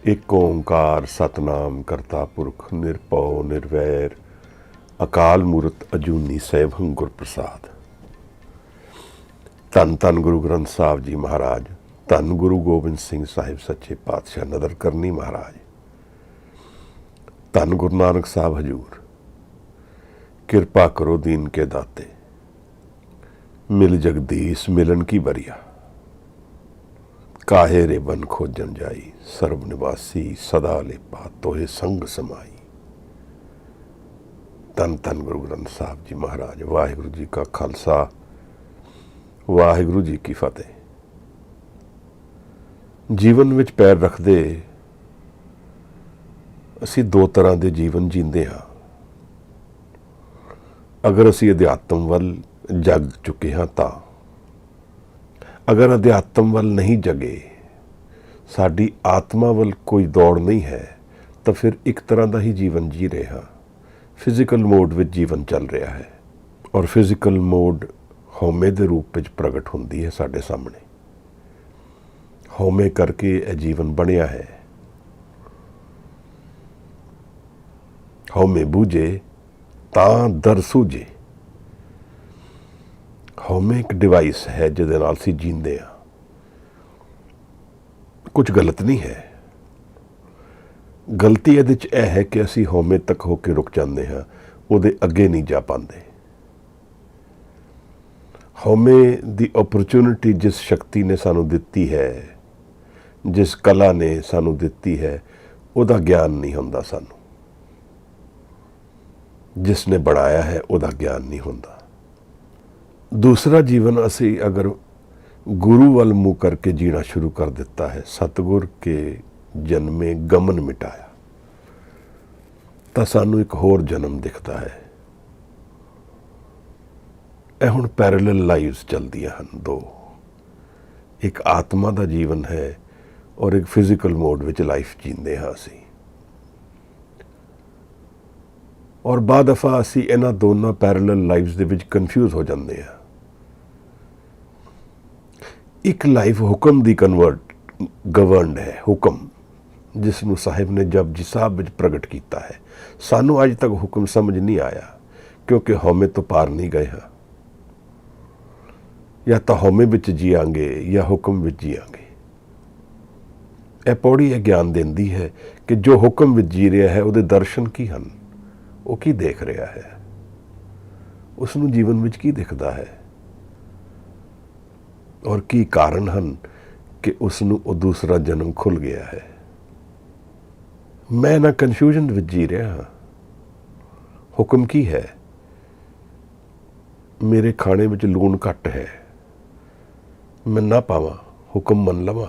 एक ओंकार सतनाम करता पुरख निरभਉ निर्वैर अकाल मूरत अजूनी सैभं गुर प्रसाद। धन धन गुरु ग्रंथ साहब जी महाराज, धन गुरु गोबिंद सिंह साहिब सच्चे पातशाह नदर करनी महाराज, धन गुरु नानक साहब हजूर। कृपा करो दीन के दाते, मिल जगदीश मिलन की बरिया। काहे रे बन खोजन जाई, सर्व निवासी सदा लेपा तोहे संग समाई। धन धन गुरु ग्रंथ साहब जी महाराज। वाहिगुरु जी का खालसा, वाहिगुरु जी की फतेह। जीवन विच पैर रखदे असी दो तरह के जीवन जींदे हाँ। अगर असी अध्यात्म वल जग चुके हाँ तां, अगर अध्यात्म वल नहीं जगे, साडी आत्मा वल कोई दौड़ नहीं है, तो फिर एक तरह का ही जीवन जी रहे हाँ। फिजिकल मोड विच जीवन चल रहा है और फिजिकल मोड हौमे के रूप में प्रगट होंदी है साडे सामने। हौमे करके यह जीवन बनिया है। हौमे बूझे तां दर सूझे। हौमे एक डिवाइस है जिहदे नाल असीं जींदे हाँ। कुछ गलत नहीं है। गलती इहदे च यह है कि असीं हौमे तक होके रुक जाते हाँ, उहदे अगे नहीं जा पाते। हौमे दी अपॉर्चुनिटी जिस शक्ति ने सानू दिती है, जिस कला ने सानू दिती है, उहदा ज्ञान नहीं हुंदा सानू। जिसने बनाया है उहदा ज्ञान नहीं हुंदा। दूसरा जीवन असी अगर गुरु वल मुँह करके जीना शुरू कर दिता है, सतगुर के जन्मे गमन मिटाया, तो सानू एक होर जन्म दिखता है। यह हुण पैरेलल लाइव्स चलदियां हन दो। एक आत्मा का जीवन है और एक फिजिकल मोड विच लाइफ जींदे हाँ असी। और बाद दफा असी इन्हां दोनों पैरेलल लाइव्स दे विच कन्फ्यूज हो जाते हैं। एक लाइफ हुक्म दी गवर्नड है, हुक्म जिसनों साहिब ने जपजी साहब विच प्रगट किया है। सानू अज तक हुक्म समझ नहीं आया क्योंकि हौमे तो पार नहीं गए हाँ। या तो हौमे विच जियांगे या हुक्म विच जियांगे। यह पौड़ी यह ज्ञान देंदी है कि जो हुक्म विच जी रहा है उहदे दर्शन की हन, वो की देख रहा है, उसनू जीवन विच की दिखता है और की कारण हन कि उसनू वो दूसरा जन्म खुल गया है। मैं ना कन्फ्यूजन विच जी रहा हाँ। हुक्म की है, मेरे खाने विच लूण घट है, मैं ना पावां, हुक्म मन लवां।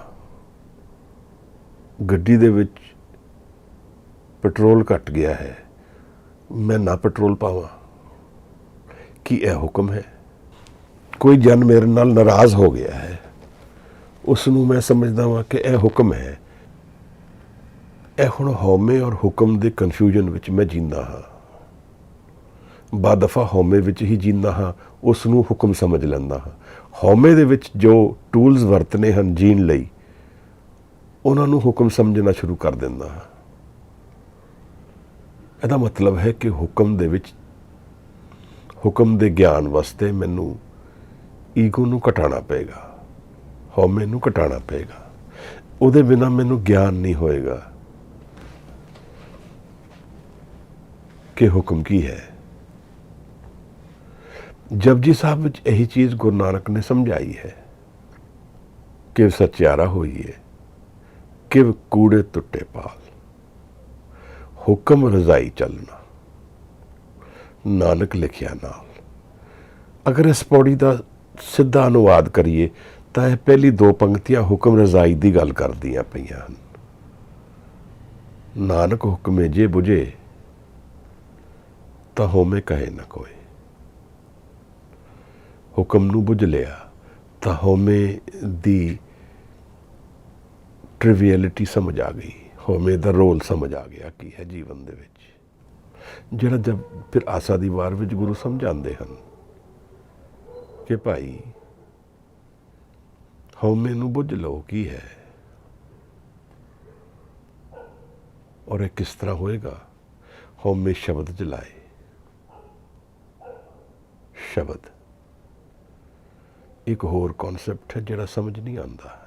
गड्डी दे विच पेट्रोल घट गया है, मैं ना पेट्रोल पावां, कि यह हुक्म है। कोई जन मेरे नाल नाराज हो गया है, उसनू मैं समझदा वां कि यह हुक्म है। यह हुण हौमे और हुक्म दे कन्फ्यूजन विच मैं जींदा हाँ। बाद दफा हौमे विच ही जींदा हाँ, उसनू हुक्म समझ लैंदा हाँ। हौमे दे विच जो टूल्स वरतने हन जीण लई, उन्हां नू हुक्म समझना शुरू कर दिंदा हाँ। ਇਹਦਾ मतलब है कि हुक्म दे विच, हुक्म दे ज्ञान वास्ते मैनू ईगो नू घटाना पेगा, हौमे नू घटाना पेगा। उहदे बिना मैनू ज्ञान नहीं होएगा कि हुक्म की है। जपजी साहब विच यही चीज़ गुरु नानक ने समझाई है कि सचियारा होइए, किव कूड़े टुटे पाल, हुक्म रजाई चलना, नानक लिखिया नाल। अगर इस पौड़ी का सीधा अनुवाद करिए तो यह पहली दो पंक्तियां हुक्म रजाई की गल करदियां पईयां हन। नानक हुक्मे जे बुझे तो होमे कहे न कोई। हुक्म नू बुझ लिया तो होमे दी ट्रिवियलिटी समझ आ गई, होमे दा रोल समझ आ गया कि है जीवन दे विच। जिहड़ा जब फिर आसा दी वार विच गुरु समझाते हैं कि भाई हौमे नू बुझ लो की है। और यह किस तरह होएगा? हौमे शब्द जलाए। शब्द एक होर कॉन्सैप्ट है जिहड़ा समझ नहीं आता।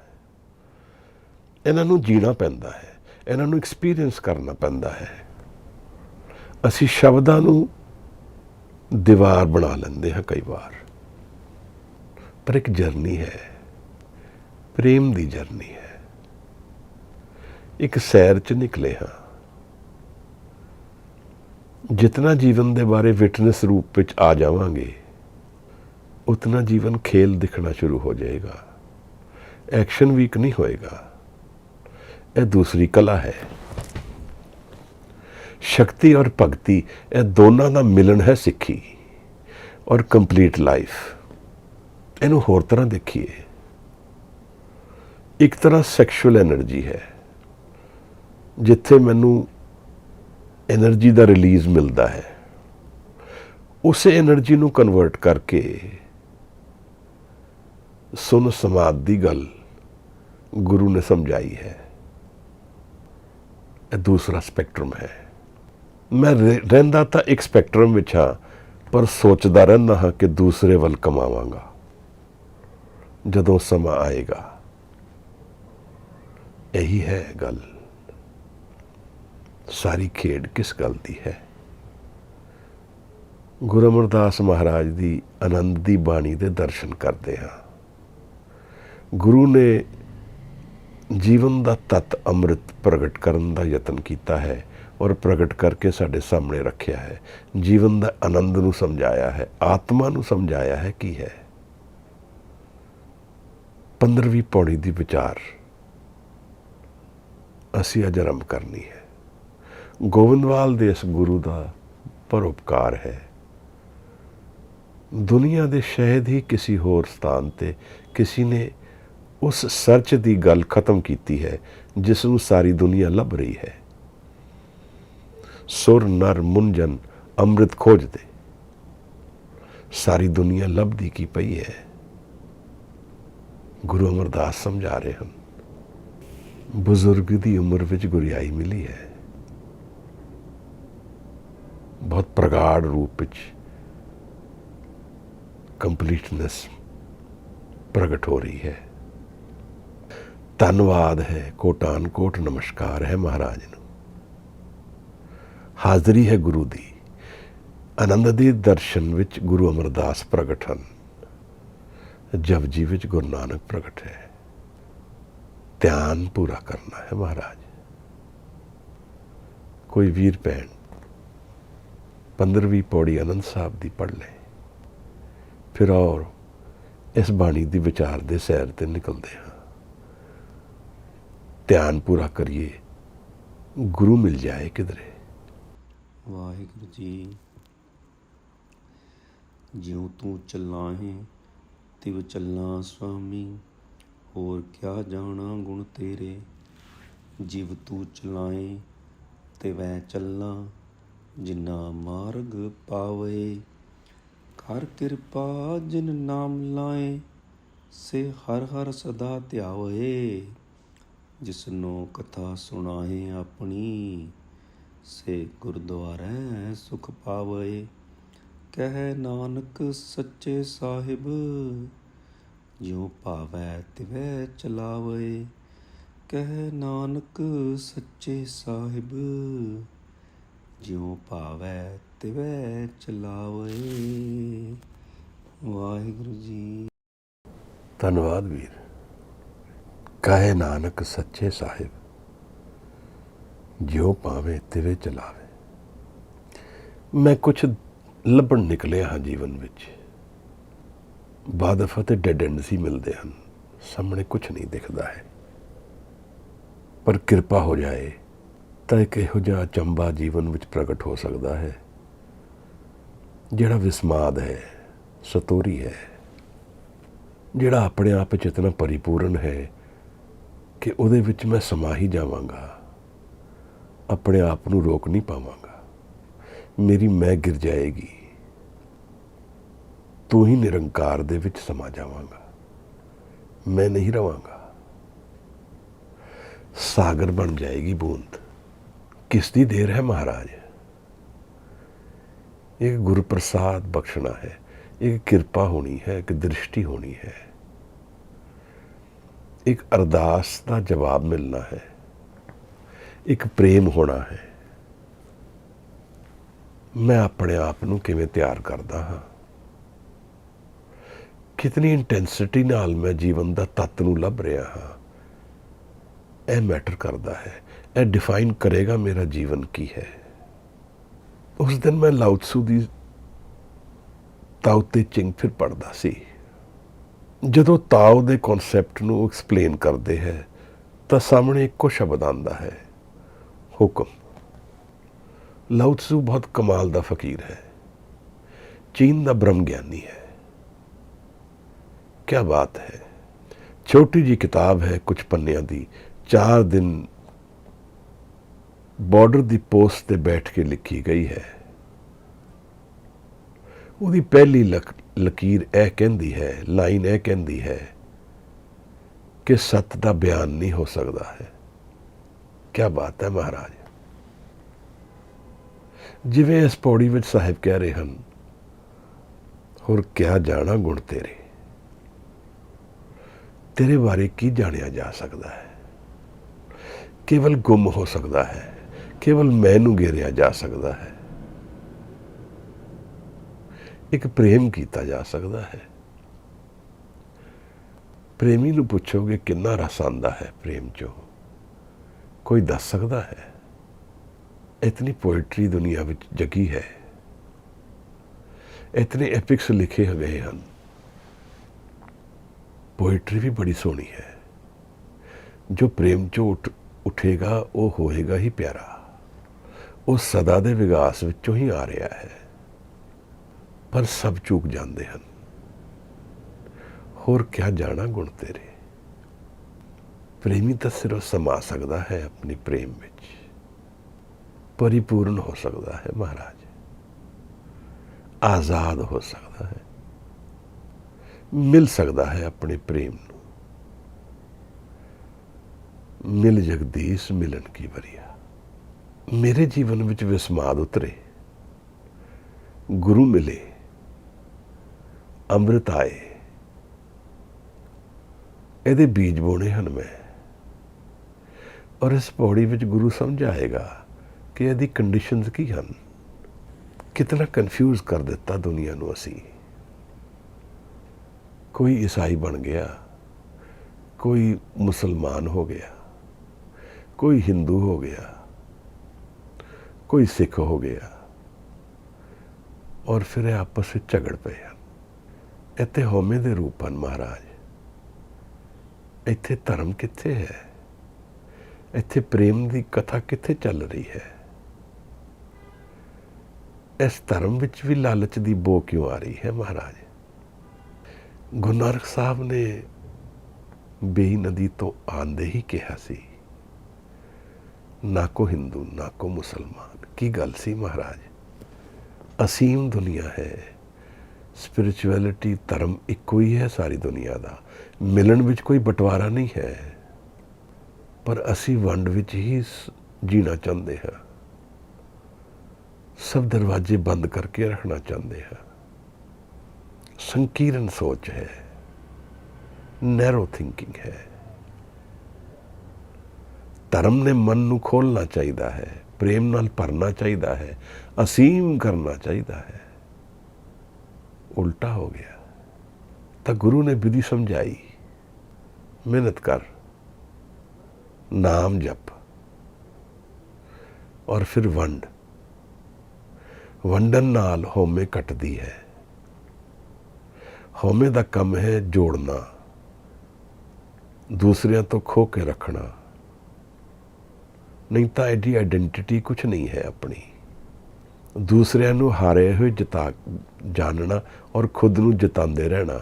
इन्हां नूं जीना पैंदा है, इन्हां नूं एक्सपीरियंस करना पैंदा है। असी शब्दां नूं दीवार बना लेंदे हां कई बार, पर एक जर्नी है, प्रेम दी जर्नी है। एक सैर च निकले हाँ। जितना जीवन दे बारे विटनेस रूप विच आ जावांगे, उतना जीवन खेल दिखना शुरू हो जाएगा। एक्शन वीक नहीं होएगा। यह दूसरी कला है। शक्ति और भगति यह दोनों का मिलन है सिੱਖੀ और कंप्लीट लाइफ। इनू होर तरह देखिए, एक तरह सैक्शुअल एनर्जी है, जिथे मैनू एनर्जी का रिलीज मिलता है। उस एनर्जी नू कन्वर्ट करके सुन समाध की गल गुरु ने समझाई है। यह दूसरा स्पैक्ट्रम है। मैं रहिंदा तो एक स्पैक्ट्रम विच हाँ, पर सोचता रहना हाँ कि दूसरे वल कमावांगा जदों समा आएगा। यही है गल। सारी खेड किस गल दी है? गुरु अमरदास महाराज की आनंद की बाणी के दर्शन करते हाँ। गुरु ने जीवन का तत्त अमृत प्रगट करने का यतन किया है और प्रगट करके साढ़े सामने रखा है। जीवन का आनंद नूं समझाया है, आत्मा नूं समझाया है की है। 15वीं पौड़ी की विचार असी अज आरंभ करनी है। गोविंदवाल दे इस गुरु का परोपकार है। दुनिया के शायद ही किसी होर स्थान ते किसी ने उस सर्च की गल खत्म की है जिसनों सारी दुनिया लभ रही है। सुर नर मुंजन अमृत खोजते, सारी दुनिया लभदी की पई है। गुरु अमरदास समझा रहे हैं, बुजुर्ग की उम्र विच गुरियाई मिली है। बहुत प्रगाढ़ रूप विच कंप्लीटनेस प्रगट हो रही है। धन्यवाद है, कोटान कोट नमस्कार है महाराज नूं। हाज़री है गुरु दी। आनंद दे दर्शन विच गुरु अमरदास प्रगट हैं। जपजी विच गुरु नानक प्रगट है। ध्यान पूरा करना है महाराज। कोई वीर भैन 15वीं पौड़ी आनंद साहब दी पढ़ ले, फिर और इस बाणी दी विचार दे सैर ते निकलते हैं। ध्यान पूरा करिए, गुरु मिल जाए किधरे। वाहिगुरु जी। ज्यों तू चला है तिव चलना स्वामी, होर क्या जाना गुण तेरे। जिव तू चलाए तिवै चलना, जिन्ना मार्ग पावे। कर कृपा जिन नाम लाए, से हर हर सदा ध्यावे। जिसनो कथा सुनाए अपनी, से गुरुद्वारे सुख पावे। कह नानक सच्चे साहिब, ज्यों पावै तिवै चलावे। कह नानक सच्चे साहिब, ज्यों पावै तिवै चलावे। वाहिगुरु जी। धन्यवाद वीर। कहे नानक सच्चे साहिब, ज्यों पावे तिवे चलावे। मैं कुछ लभण निकले हाँ जीवन विच। बादफा ते डेड एंड सी मिलते हैं, सामने कुछ नहीं दिखता है। पर कृपा हो जाए तो एक इहो जिहा अचंबा जीवन विच प्रगट हो सकता है, जिहड़ा विस्माद है, सतोरी है, जिहड़ा अपने आप च इतना परिपूर्ण है कि उहदे विच मैं समा ही जावांगा, अपने आप नूं रोक नहीं पावांगा। मेरी मैं गिर जाएगी, तू ही निरंकार दे विच समा जावांगा, मैं नहीं रवांगा। सागर बन जाएगी बूंद, किसकी देर है महाराज? एक गुरु प्रसाद बख्शना है, एक किरपा होनी है, एक दृष्टि होनी है, एक अरदास का जवाब मिलना है, एक प्रेम होना है। मैं अपने आप नूं किवें तैयार करदा हाँ, कितनी इंटेंसिटी नाल मैं जीवन का तत्त नूं लभ रहा हाँ, यह मैटर करता है। यह डिफाइन करेगा मेरा जीवन की है। उस दिन मैं लाओ त्सू दी ताओ ते चिंग फिर पढ़ता सी। जदों ताओ दे कॉन्सैप्ट नूं एक्सप्लेन करते हैं तो सामने एको शब्द आंदा है, हुक्म। लाओ त्सू बहुत कमाल दा फकीर है, चीन दा ब्रह्म ज्ञानी है। क्या बात है। छोटी जी किताब है, कुछ पन्नियां दी, 4 दिन बॉर्डर दी पोस्ट ते बैठ के लिखी गई है। उसकी पहली लकीर यह कहती है, लाइन यह कहती है कि सत्य का बयान नहीं हो सकता है। क्या बात है महाराज। जिवें इस पौड़ी में साहिब कह रहे हैं, होर क्या जाना गुण तेरे, तेरे बारे की जानिया जा सकता है। केवल गुम हो सकता है, केवल मैनू घेरिया जा सकता है, एक प्रेम किया जा सकता है। प्रेमी नूं पुछोगे कितना रस आंदा है प्रेम चो, कोई दस सकता है? इतनी पोइट्री दुनिया में जगी है, इतने एपिक्स लिखे गए हैं। पोइट्री भी बड़ी सोहनी है। जो प्रेम चो उठेगा वो होएगा ही प्यारा, वो सदा दे विकास विचों ही आ रहा है। पर सब चूक जाते हैं। होर क्या जाना गुण तेरे। प्रेमी तो सिर्फ समा सकता है अपनी प्रेम विच, परिपूर्ण हो सकता है महाराज, आजाद हो सकता है, मिल सकता है अपने प्रेम नूं। मिल जगदीश मिलन की वरिया। मेरे जीवन विच विस्माद उतरे, गुरु मिले, अमृत आए, ਇਹਦੇ बीज बोने हैं मैं। और इस पौड़ी विच गुरु समझाएगा कि ਇਹਦੀ कंडीशनस की हैं। कितना कन्फ्यूज कर दिता दुनिया नूं असी। कोई ईसाई बन गया, कोई मुसलमान हो गया, कोई हिंदू हो गया, कोई सिख हो गया, और फिर आपस में झगड़ पे हैं। इत्थे होमे दे रूप हैं महाराज। इत्थे धर्म कित्थे है? इत्थे प्रेम की कथा कित्थे चल रही है? इस धर्म विच भी लालच की बो क्यों आ रही है महाराज? गुरु नानक साहब ने बेई नदी तो आंदे ही कहा सी, ना को हिंदू ना को मुसलमान। की गल सी महाराज। असीम दुनिया है, स्पिरिचुअलिटी धर्म इको ही है सारी दुनिया का। मिलन विच कोई बंटवारा नहीं है, पर असी वंड विच ही जीना चाहते हैं। सब दरवाजे बंद करके रखना चाहते हैं। संकीर्ण सोच है, नैरो थिंकिंग है। धर्म ने मन नूं खोलना चाहिए है, प्रेम नाल भरना चाहिए है, असीम करना चाहिए है। उल्टा हो गया। तो गुरु ने विधि समझाई, मेहनत कर, नाम जप, और फिर वंड। वंडन नाल होमे कटदी है। होमे दा कम है जोड़ना, दूसरियां तो खो के रखना। नहीं तो एडी आइडेंटिटी कुछ नहीं है अपनी। दूसरियां नूं हारे हुए जिता जानना और खुद नूं जितांदे रहना,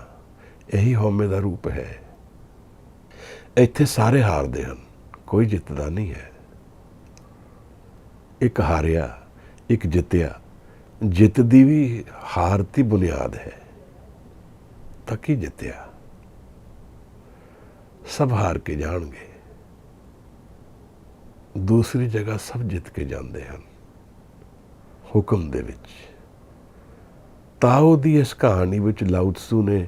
यही होमे दा रूप है। इत्थे सारे हारदे हैं, कोई जितदा नहीं है। एक हारिया एक जितया, जित दी भी हार दी बुनियाद है। तक ही जितया, सब हार के जाएंगे। ਦੂਸਰੀ ਜਗ੍ਹਾ ਸਭ ਜਿੱਤ ਕੇ ਜਾਂਦੇ ਹਨ। ਹੁਕਮ ਦੇ ਵਿੱਚ ਤਾਓ ਦੀ ਇਸ ਕਹਾਣੀ ਵਿੱਚ ਲਾਓ ਤਸੂ ਨੇ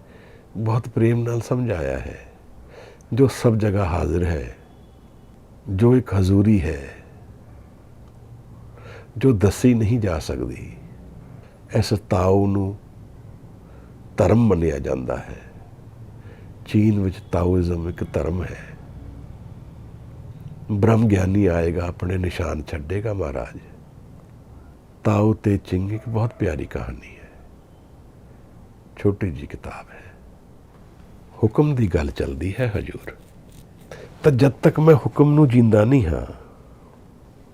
ਬਹੁਤ ਪ੍ਰੇਮ ਨਾਲ ਸਮਝਾਇਆ ਹੈ, ਜੋ ਸਭ ਜਗ੍ਹਾ ਹਾਜ਼ਰ ਹੈ, ਜੋ ਇੱਕ ਹਜ਼ੂਰੀ ਹੈ, ਜੋ ਦੱਸੀ ਨਹੀਂ ਜਾ ਸਕਦੀ। ਇਸ ਤਾਓ ਨੂੰ ਧਰਮ ਮੰਨਿਆ ਜਾਂਦਾ ਹੈ। ਚੀਨ ਵਿੱਚ ਤਾਓਇਜ਼ਮ ਇੱਕ ਧਰਮ ਹੈ। ਬ੍ਰਹਮ ਗਿਆਨੀ ਆਏਗਾ, ਆਪਣੇ ਨਿਸ਼ਾਨ ਛੱਡੇਗਾ ਮਹਾਰਾਜ। ਤਾਓ ਤੇ ਚਿੰਗ ਇੱਕ ਬਹੁਤ ਪਿਆਰੀ ਕਹਾਣੀ ਹੈ, ਛੋਟੀ ਜੀ ਕਿਤਾਬ ਹੈ। ਹੁਕਮ ਦੀ ਗੱਲ ਚੱਲਦੀ ਹੈ ਹਜੂਰ। ਤਾਂ ਜਦ ਤੱਕ ਮੈਂ ਹੁਕਮ ਨੂੰ ਜੀਂਦਾ ਨਹੀਂ ਹਾਂ,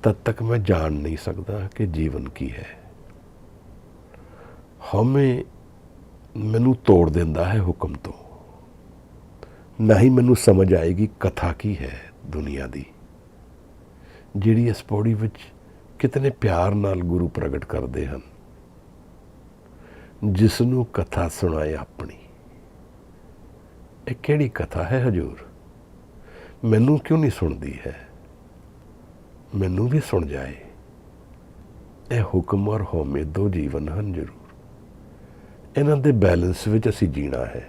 ਤਦ ਤੱਕ ਮੈਂ ਜਾਣ ਨਹੀਂ ਸਕਦਾ ਕਿ ਜੀਵਨ ਕੀ ਹੈ। ਹਉਮੈ ਮੈਨੂੰ ਤੋੜ ਦਿੰਦਾ ਹੈ ਹੁਕਮ ਤੋਂ। ਨਾ ਹੀ ਮੈਨੂੰ ਸਮਝ ਆਏਗੀ ਕਥਾ ਕੀ ਹੈ ਦੁਨੀਆ ਦੀ, ਜਿਹੜੀ ਇਸ ਪੌੜੀ ਵਿੱਚ ਕਿਤਨੇ ਪਿਆਰ ਨਾਲ ਗੁਰੂ ਪ੍ਰਗਟ ਕਰਦੇ ਹਨ। ਜਿਸ ਨੂੰ ਕਥਾ ਸੁਣਾਏ ਆਪਣੀ। ਇਹ ਕਿਹੜੀ ਕਥਾ ਹੈ ਹਜੂਰ? ਮੈਨੂੰ ਕਿਉਂ ਨਹੀਂ ਸੁਣਦੀ ਹੈ? ਮੈਨੂੰ ਵੀ ਸੁਣ ਜਾਏ। ਇਹ ਹੁਕਮ ਔਰ ਹਉਮੈ ਦੋ ਜੀਵਨ ਹਨ ਜ਼ਰੂਰ। ਇਹਨਾਂ ਦੇ ਬੈਲੈਂਸ ਵਿੱਚ ਅਸੀਂ ਜੀਣਾ ਹੈ।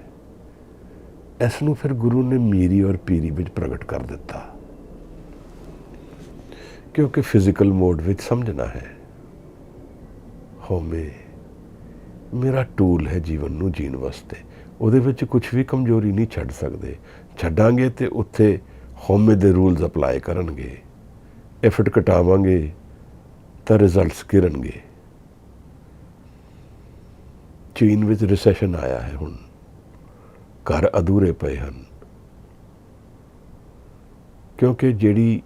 ਇਸ ਨੂੰ ਫਿਰ ਗੁਰੂ ਨੇ ਮੀਰੀ ਔਰ ਪੀਰੀ ਵਿੱਚ ਪ੍ਰਗਟ ਕਰ ਦਿੱਤਾ, ਕਿਉਂਕਿ ਫਿਜ਼ੀਕਲ ਮੋਡ ਵਿੱਚ ਸਮਝਣਾ ਹੈ। ਹਉਮੈ ਮੇਰਾ ਟੂਲ ਹੈ ਜੀਵਨ ਨੂੰ ਜੀਣ ਵਾਸਤੇ। ਉਹਦੇ ਵਿੱਚ ਕੁਝ ਵੀ ਕਮਜ਼ੋਰੀ ਨਹੀਂ ਛੱਡ ਸਕਦੇ। ਛੱਡਾਂਗੇ ਤੇ ਉੱਥੇ ਹਉਮੈ ਦੇ ਰੂਲਸ ਅਪਲਾਈ ਕਰਨਗੇ। ਐਫਰਟ ਘਟਾਵਾਂਗੇ ਤਾਂ ਰਿਜ਼ਲਟਸ ਗਿਰਨਗੇ। ਚੀਨ ਵਿੱਚ ਰਿਸੈਸ਼ਨ ਆਇਆ ਹੈ ਹੁਣ, ਘਰ ਅਧੂਰੇ ਪਏ ਹਨ, ਕਿਉਂਕਿ ਜਿਹੜੀ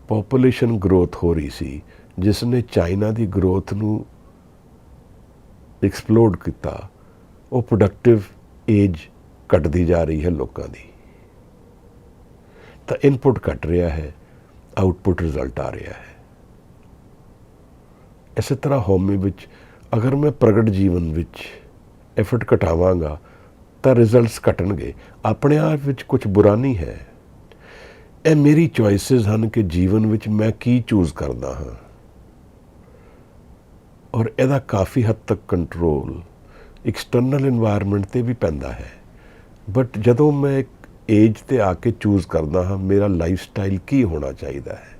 ਪੋਪੂਲੇਸ਼ਨ ਗਰੋਥ ਹੋ ਰਹੀ ਸੀ, ਜਿਸ ਨੇ ਚਾਈਨਾ ਦੀ ਗਰੋਥ ਨੂੰ ਐਕਸਪਲੋਡ ਕੀਤਾ, ਉਹ ਪ੍ਰੋਡਕਟਿਵ ਏਜ ਘਟਦੀ ਜਾ ਰਹੀ ਹੈ ਲੋਕਾਂ ਦੀ। ਤਾਂ ਇਨਪੁਟ ਘਟ ਰਿਹਾ ਹੈ, ਆਊਟਪੁੱਟ ਰਿਜ਼ਲਟ ਆ ਰਿਹਾ ਹੈ। ਇਸੇ ਤਰ੍ਹਾਂ ਹਉਮੈ ਵਿੱਚ ਅਗਰ ਮੈਂ ਪ੍ਰਗਟ ਜੀਵਨ ਵਿੱਚ ਐਫਰਟ ਘਟਾਵਾਂਗਾ ਤਾਂ ਰਿਜ਼ਲਟਸ ਘਟਣਗੇ। ਆਪਣੇ ਆਪ ਵਿੱਚ ਕੁਝ ਬੁਰਾ ਨਹੀਂ ਹੈ। ਇਹ ਮੇਰੀ ਚੋਇਸਿਸ ਹਨ ਕਿ ਜੀਵਨ ਵਿੱਚ ਮੈਂ ਕੀ ਚੂਜ਼ ਕਰਦਾ ਹਾਂ, ਔਰ ਇਹਦਾ ਕਾਫੀ ਹੱਦ ਤੱਕ ਕੰਟਰੋਲ ਐਕਸਟਰਨਲ ਇਨਵਾਇਰਮੈਂਟ 'ਤੇ ਵੀ ਪੈਂਦਾ ਹੈ। ਬਟ ਜਦੋਂ ਮੈਂ ਇੱਕ ਏਜ 'ਤੇ ਆ ਕੇ ਚੂਜ਼ ਕਰਦਾ ਹਾਂ ਮੇਰਾ ਲਾਈਫ ਸਟਾਈਲ ਕੀ ਹੋਣਾ ਚਾਹੀਦਾ ਹੈ,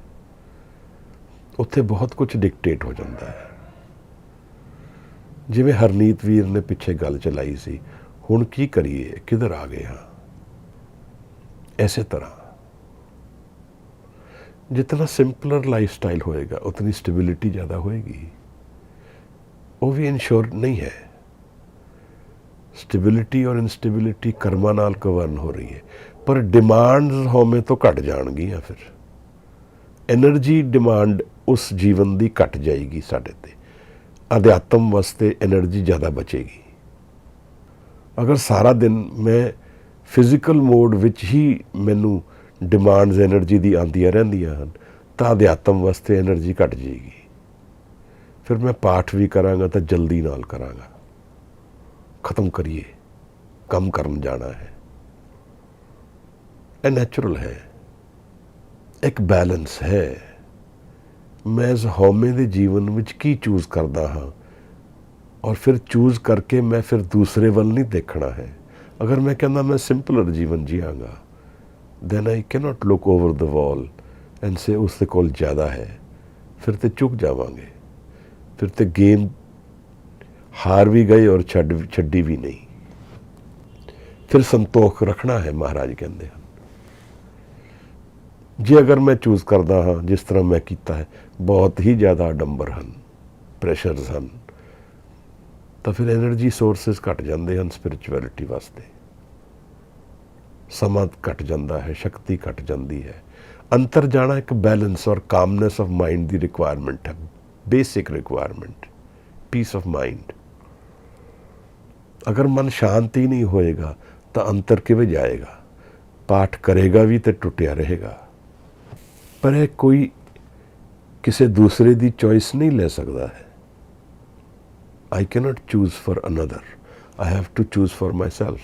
ਉੱਥੇ ਬਹੁਤ ਕੁਝ ਡਿਕਟੇਟ ਹੋ ਜਾਂਦਾ ਹੈ। ਜਿਵੇਂ ਹਰਨੀਤ ਵੀਰ ਨੇ ਪਿੱਛੇ ਗੱਲ ਚਲਾਈ ਸੀ, ਹੁਣ ਕੀ ਕਰੀਏ, ਕਿੱਧਰ ਆ ਗਏ ਹਾਂ। ਇਸੇ ਤਰ੍ਹਾਂ ਜਿਤਨਾ ਸਿੰਪਲਰ ਲਾਈਫ ਸਟਾਈਲ ਹੋਏਗਾ ਉਤਨੀ ਸਟੈਬਿਲਿਟੀ ਜ਼ਿਆਦਾ ਹੋਏਗੀ। ਉਹ ਵੀ ਇਨਸ਼ੋਰ ਨਹੀਂ ਹੈ। ਸਟੈਬਿਲਿਟੀ ਔਰ ਇਨਸਟੈਬਿਲਿਟੀ ਕਰਮਾਂ ਨਾਲ ਗਵਰਨ ਹੋ ਰਹੀ ਹੈ, ਪਰ ਡਿਮਾਂਡਸ ਹਉਮੈ ਤੋਂ ਘਟ ਜਾਣਗੀਆਂ। ਫਿਰ ਐਨਰਜੀ ਡਿਮਾਂਡ ਉਸ ਜੀਵਨ ਦੀ ਘਟ ਜਾਏਗੀ ਸਾਡੇ ਤੇ। ਅਧਿਆਤਮ ਵਾਸਤੇ ਐਨਰਜੀ ਜ਼ਿਆਦਾ ਬਚੇਗੀ। ਅਗਰ ਸਾਰਾ ਦਿਨ ਮੈਂ ਫਿਜ਼ੀਕਲ ਮੋਡ ਵਿੱਚ ਹੀ ਮੈਨੂੰ ਡਿਮਾਂਡਸ ਐਨਰਜੀ ਦੀ ਆਉਂਦੀਆਂ ਰਹਿੰਦੀਆਂ ਹਨ, ਤਾਂ ਅਧਿਆਤਮ ਵਾਸਤੇ ਐਨਰਜੀ ਘਟ ਜਾਏਗੀ। ਫਿਰ ਮੈਂ ਪਾਠ ਵੀ ਕਰਾਂਗਾ ਤਾਂ ਜਲਦੀ ਨਾਲ ਕਰਾਂਗਾ। ਖਤਮ ਕਰੀਏ, ਕੰਮ ਕਰਨ ਜਾਣਾ ਹੈ। ਇਹ ਨੈਚੁਰਲ ਹੈ, ਇੱਕ ਬੈਲੈਂਸ ਹੈ। ਮੈਂ ਇਸ ਹਉਮੈ ਦੇ ਜੀਵਨ ਵਿੱਚ ਕੀ ਚੂਜ਼ ਕਰਦਾ ਹਾਂ, ਔਰ ਫਿਰ ਚੂਜ਼ ਕਰਕੇ ਮੈਂ ਫਿਰ ਦੂਸਰੇ ਵੱਲ ਨਹੀਂ ਦੇਖਣਾ ਹੈ। ਅਗਰ ਮੈਂ ਕਹਿੰਦਾ ਮੈਂ ਸਿੰਪਲਰ ਜੀਵਨ ਜੀਵਾਂਗਾ, then I cannot look over the wall and say ਉਸ ਦੇ ਕੋਲ ਜ਼ਿਆਦਾ ਹੈ। ਫਿਰ ਤੇ ਚੁੱਕ ਜਾਵਾਂਗੇ, ਫਿਰ ਤੇ ਗੇਮ ਹਾਰ ਵੀ ਗਏ ਔਰ ਛੱਡੀ ਵੀ ਨਹੀਂ। ਫਿਰ ਸੰਤੋਖ ਰੱਖਣਾ ਹੈ, ਮਹਾਰਾਜ ਕਹਿੰਦੇ ਹਨ। ਜੇ ਅਗਰ ਮੈਂ ਚੂਜ਼ ਕਰਦਾ ਹਾਂ ਜਿਸ ਤਰ੍ਹਾਂ ਮੈਂ ਕੀਤਾ ਹੈ, ਬਹੁਤ ਹੀ ਜ਼ਿਆਦਾ ਅਡੰਬਰ ਹਨ, ਪ੍ਰੈਸ਼ਰਸ ਹਨ, ਤਾਂ ਫਿਰ ਐਨਰਜੀ ਸੋਰਸਿਸ ਘਟ ਜਾਂਦੇ ਹਨ ਸਪਿਰਿਚੁਅਲਿਟੀ ਵਾਸਤੇ। ਸਮਾਂ ਘਟ ਜਾਂਦਾ ਹੈ, ਸ਼ਕਤੀ ਘਟ ਜਾਂਦੀ ਹੈ। ਅੰਤਰ ਜਾਣਾ ਇੱਕ ਬੈਲੈਂਸ ਔਰ ਕਾਮਨੈਸ ਆਫ ਮਾਈਂਡ ਦੀ ਰਿਕੁਆਇਰਮੈਂਟ ਹੈ, basic requirement, piece of mind. ਅਗਰ ਮਨ ਸ਼ਾਂਤ ਹੀ ਨਹੀਂ ਹੋਏਗਾ ਤਾਂ ਅੰਤਰ ਕਿਵੇਂ ਜਾਏਗਾ? ਪਾਠ ਕਰੇਗਾ ਵੀ ਤੇ ਟੁੱਟਿਆ ਰਹੇਗਾ। ਪਰ ਇਹ ਕੋਈ ਕਿਸੇ ਦੂਸਰੇ ਦੀ ਚੋਇਸ ਨਹੀਂ ਲੈ ਸਕਦਾ ਹੈ। I cannot choose for another. I have to choose for myself.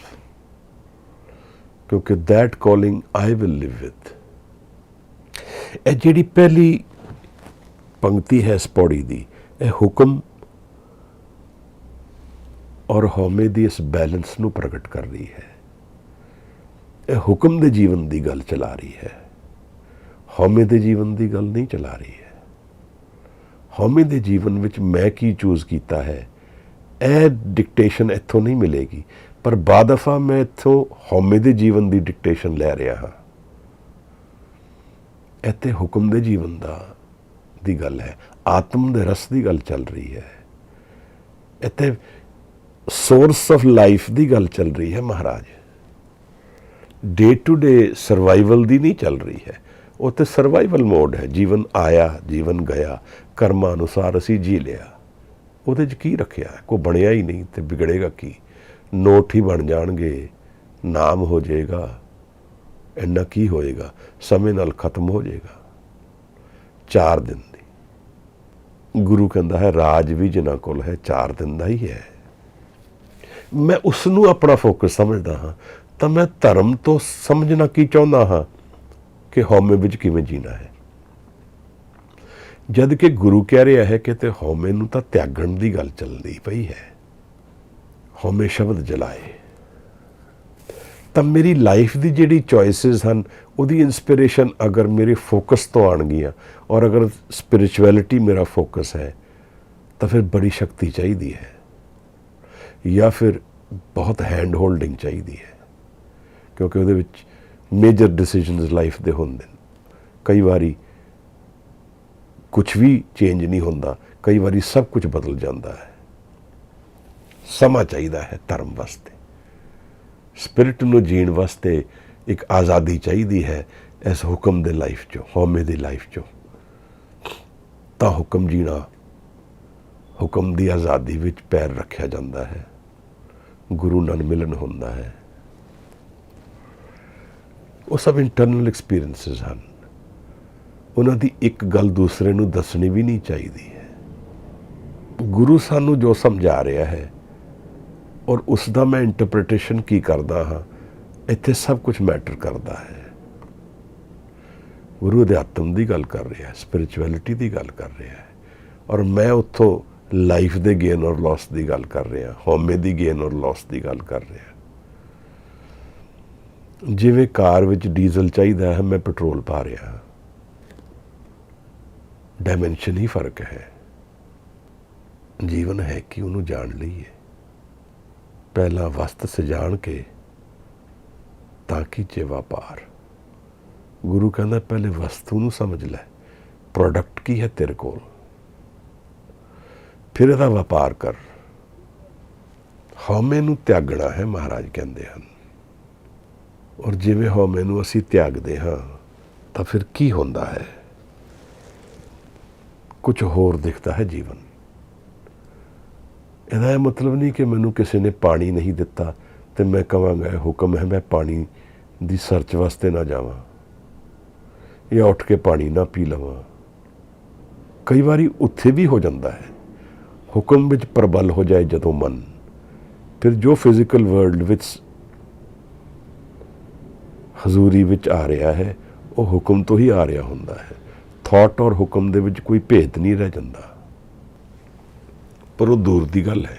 ਕਿਉਂਕਿ that calling I will live with. ਇਹ ਜਿਹੜੀ ਪਹਿਲੀ ਪੰਕਤੀ ਹੈ ਇਸ ਪੌੜੀ ਦੀ, ਇਹ ਹੁਕਮ ਔਰ ਹਉਮੈ ਦੀ ਇਸ ਬੈਲੈਂਸ ਨੂੰ ਪ੍ਰਗਟ ਕਰ ਰਹੀ ਹੈ। ਇਹ ਹੁਕਮ ਦੇ ਜੀਵਨ ਦੀ ਗੱਲ ਚਲਾ ਰਹੀ ਹੈ, ਹਉਮੈ ਦੇ ਜੀਵਨ ਦੀ ਗੱਲ ਨਹੀਂ ਚਲਾ ਰਹੀ ਹੈ। ਹਉਮੈ ਦੇ ਜੀਵਨ ਵਿੱਚ ਮੈਂ ਕੀ ਚੂਜ਼ ਕੀਤਾ ਹੈ, ਇਹ ਡਿਕਟੇਸ਼ਨ ਇੱਥੋਂ ਨਹੀਂ ਮਿਲੇਗੀ, ਪਰ ਬਾਅਦ ਦਫਾ ਮੈਂ ਇੱਥੋਂ ਹਉਮੈ ਦੇ ਜੀਵਨ ਦੀ ਡਿਕਟੇਸ਼ਨ ਲੈ ਰਿਹਾ ਹਾਂ। ਇੱਥੇ ਹੁਕਮ ਦੇ ਜੀਵਨ ਦੀ ਗੱਲ ਹੈ, ਆਤਮ ਦੇ ਰਸ ਦੀ ਗੱਲ ਚੱਲ ਰਹੀ ਹੈ। ਇੱਥੇ ਸੋਰਸ ਆਫ ਲਾਈਫ ਦੀ ਗੱਲ ਚੱਲ ਰਹੀ ਹੈ ਮਹਾਰਾਜ। ਡੇ ਟੂ ਡੇ ਸਰਵਾਈਵਲ ਦੀ ਨਹੀਂ ਚੱਲ ਰਹੀ ਹੈ, ਉਹ ਤੇ ਸਰਵਾਈਵਲ ਮੋਡ ਹੈ। ਜੀਵਨ ਆਇਆ, ਜੀਵਨ ਗਿਆ, ਕਰਮਾਂ ਅਨੁਸਾਰ ਅਸੀਂ ਜੀ ਲਿਆ। ਉਹਦੇ 'ਚ ਕੀ ਰੱਖਿਆ, ਕੋਈ ਬਣਿਆ ਹੀ ਨਹੀਂ ਤੇ ਵਿਗੜੇਗਾ ਕੀ? ਨੋਟ ਹੀ ਬਣ ਜਾਣਗੇ, ਨਾਮ ਹੋ ਜਾਏਗਾ, ਇੰਨਾ ਕੀ ਹੋਏਗਾ? ਸਮੇਂ ਨਾਲ ਖਤਮ ਹੋ ਜਾਏਗਾ। 4 ਦਿਨ ਦੀ ਗੁਰੂ ਕਹਿੰਦਾ ਹੈ ਰਾਜ ਵੀ ਜਿਨ੍ਹਾਂ ਕੋਲ ਹੈ 4 ਦਿਨ ਦਾ ਹੀ ਹੈ। ਮੈਂ ਉਸ ਨੂੰ ਆਪਣਾ ਫੋਕਸ ਸਮਝਦਾ ਹਾਂ, ਤਾਂ ਮੈਂ ਧਰਮ ਤੋਂ ਸਮਝਣਾ ਕੀ ਚਾਹੁੰਦਾ ਹਾਂ ਕਿ ਹਉਮੈ ਵਿੱਚ ਕਿਵੇਂ ਜੀਣਾ ਹੈ। ਜਦ ਕਿ ਗੁਰੂ ਕਹਿ ਰਿਹਾ ਹੈ ਕਿ ਤੇ ਹਉਮੈ ਨੂੰ ਤਾਂ ਤਿਆਗਣ ਦੀ ਗੱਲ ਚੱਲਦੀ ਪਈ ਹੈ। ਹਉਮੈ ਸ਼ਬਦ ਜਲਾਏ। ਤਾਂ ਮੇਰੀ ਲਾਈਫ ਦੀ ਜਿਹੜੀ ਚੋਇਸਿਸ ਹਨ, ਉਹਦੀ ਇਨਸਪੀਰੇਸ਼ਨ ਅਗਰ ਮੇਰੇ ਫੋਕਸ ਤੋਂ ਆਉਣਗੀਆਂ, ਔਰ ਅਗਰ ਸਪਿਰਿਚੁਅਲਿਟੀ ਮੇਰਾ ਫੋਕਸ ਹੈ, ਤਾਂ ਫਿਰ ਬੜੀ ਸ਼ਕਤੀ ਚਾਹੀਦੀ ਹੈ, ਜਾਂ ਫਿਰ ਬਹੁਤ ਹੈਂਡ ਹੋਲਡਿੰਗ ਚਾਹੀਦੀ ਹੈ, ਕਿਉਂਕਿ ਉਹਦੇ ਵਿੱਚ ਮੇਜਰ ਡਿਸੀਜਨਸ ਲਾਈਫ ਦੇ ਹੁੰਦੇ ਨੇ। ਕਈ ਵਾਰੀ ਕੁਝ ਵੀ ਚੇਂਜ ਨਹੀਂ ਹੁੰਦਾ, ਕਈ ਵਾਰੀ ਸਭ ਕੁਝ ਬਦਲ ਜਾਂਦਾ ਹੈ। ਸਮਾਂ ਚਾਹੀਦਾ ਹੈ ਧਰਮ ਵਾਸਤੇ, ਸਪਿਰਿਟ ਨੂੰ ਜੀਣ ਵਾਸਤੇ ਇੱਕ ਆਜ਼ਾਦੀ ਚਾਹੀਦੀ ਹੈ ਇਸ ਹੁਕਮ ਦੇ ਲਾਈਫ 'ਚੋਂ, ਹਉਮੈ ਦੀ ਲਾਈਫ 'ਚੋਂ। ਤਾਂ ਹੁਕਮ ਜੀਣਾ, ਹੁਕਮ ਦੀ ਆਜ਼ਾਦੀ ਵਿੱਚ ਪੈਰ ਰੱਖਿਆ ਜਾਂਦਾ ਹੈ, ਗੁਰੂ ਨਾਲ ਮਿਲਨ ਹੁੰਦਾ ਹੈ। ਉਹ ਸਭ ਇੰਟਰਨਲ ਐਕਸਪੀਰੀਐਂਸਿਸ ਹਨ, ਉਹਨਾਂ ਦੀ ਇੱਕ ਗੱਲ ਦੂਸਰੇ ਨੂੰ ਦੱਸਣੀ ਵੀ ਨਹੀਂ ਚਾਹੀਦੀ ਹੈ। ਗੁਰੂ ਸਾਨੂੰ ਜੋ ਸਮਝਾ ਰਿਹਾ ਹੈ ਔਰ ਉਸ ਦਾ ਮੈਂ ਇੰਟਰਪ੍ਰੀਟੇਸ਼ਨ ਕੀ ਕਰਦਾ ਹਾਂ, ਇੱਥੇ ਸਭ ਕੁਝ ਮੈਟਰ ਕਰਦਾ ਹੈ। ਗੁਰੂ ਅਧਿਆਤਮ ਦੀ ਗੱਲ ਕਰ ਰਿਹਾ ਹੈ, ਸਪਿਰਿਚੁਅਲਿਟੀ ਦੀ ਗੱਲ ਕਰ ਰਿਹਾ ਹੈ, ਔਰ ਮੈਂ ਉੱਥੋਂ ਲਾਈਫ ਦੇ ਗੇਨ ਔਰ ਲਾਸ ਦੀ ਗੱਲ ਕਰ ਰਿਹਾ, ਹਉਮੈ ਦੀ ਗੇਨ ਔਰ ਲਾਸ ਦੀ ਗੱਲ ਕਰ ਰਿਹਾ। ਜਿਵੇਂ ਕਾਰ ਵਿੱਚ ਡੀਜ਼ਲ ਚਾਹੀਦਾ ਹੈ, ਮੈਂ ਪੈਟਰੋਲ ਪਾ ਰਿਹਾ। ਡਾਇਮੈਂਸ਼ਨ ਹੀ ਫਰਕ ਹੈ। ਜੀਵਨ ਹੈ ਕਿ ਉਹਨੂੰ ਜਾਣ ਲਈਏ, ਪਹਿਲਾਂ ਵਸਤ ਸਜਾਣ ਕੇ ਤਾਂ ਕੀਚੇ ਵਪਾਰ। ਗੁਰੂ ਕਹਿੰਦਾ ਪਹਿਲੇ ਵਸਤੂ ਨੂੰ ਸਮਝ ਲੈ, ਪ੍ਰੋਡਕਟ ਕੀ ਹੈ ਤੇਰੇ ਕੋਲ, ਫਿਰ ਇਹਦਾ ਵਪਾਰ ਕਰ। ਹਉਮੈ ਨੂੰ ਤਿਆਗਣਾ ਹੈ ਮਹਾਰਾਜ ਕਹਿੰਦੇ ਹਨ, ਔਰ ਜਿਵੇਂ ਹਉਮੈ ਨੂੰ ਅਸੀਂ ਤਿਆਗਦੇ ਹਾਂ ਤਾਂ ਫਿਰ ਕੀ ਹੁੰਦਾ ਹੈ? ਕੁਝ ਹੋਰ ਦਿਖਦਾ ਹੈ ਜੀਵਨ। ਇਹਦਾ ਇਹ ਮਤਲਬ ਨਹੀਂ ਕਿ ਮੈਨੂੰ ਕਿਸੇ ਨੇ ਪਾਣੀ ਨਹੀਂ ਦਿੱਤਾ ਤੇ ਮੈਂ ਕਹਾਂਗਾ ਇਹ ਹੁਕਮ ਹੈ, ਮੈਂ ਪਾਣੀ ਦੀ ਸਰਚ ਵਾਸਤੇ ਨਾ ਜਾਵਾਂ ਜਾਂ ਉੱਠ ਕੇ ਪਾਣੀ ਨਾ ਪੀ ਲਵਾਂ। ਕਈ ਵਾਰੀ ਉੱਥੇ ਵੀ ਹੋ ਜਾਂਦਾ ਹੈ, ਹੁਕਮ ਵਿੱਚ ਪ੍ਰਬਲ ਹੋ ਜਾਏ ਜਦੋਂ ਮਨ, ਫਿਰ ਜੋ ਫਿਜ਼ੀਕਲ ਵਰਲਡ ਵਿੱਚ ਹਜ਼ੂਰੀ ਵਿੱਚ ਆ ਰਿਹਾ ਹੈ ਉਹ ਹੁਕਮ ਤੋਂ ਹੀ ਆ ਰਿਹਾ ਹੁੰਦਾ ਹੈ। ਥਾਟ ਔਰ ਹੁਕਮ ਦੇ ਵਿੱਚ ਕੋਈ ਭੇਦ ਨਹੀਂ ਰਹਿ ਜਾਂਦਾ, ਪਰ ਉਹ ਦੂਰ ਦੀ ਗੱਲ ਹੈ।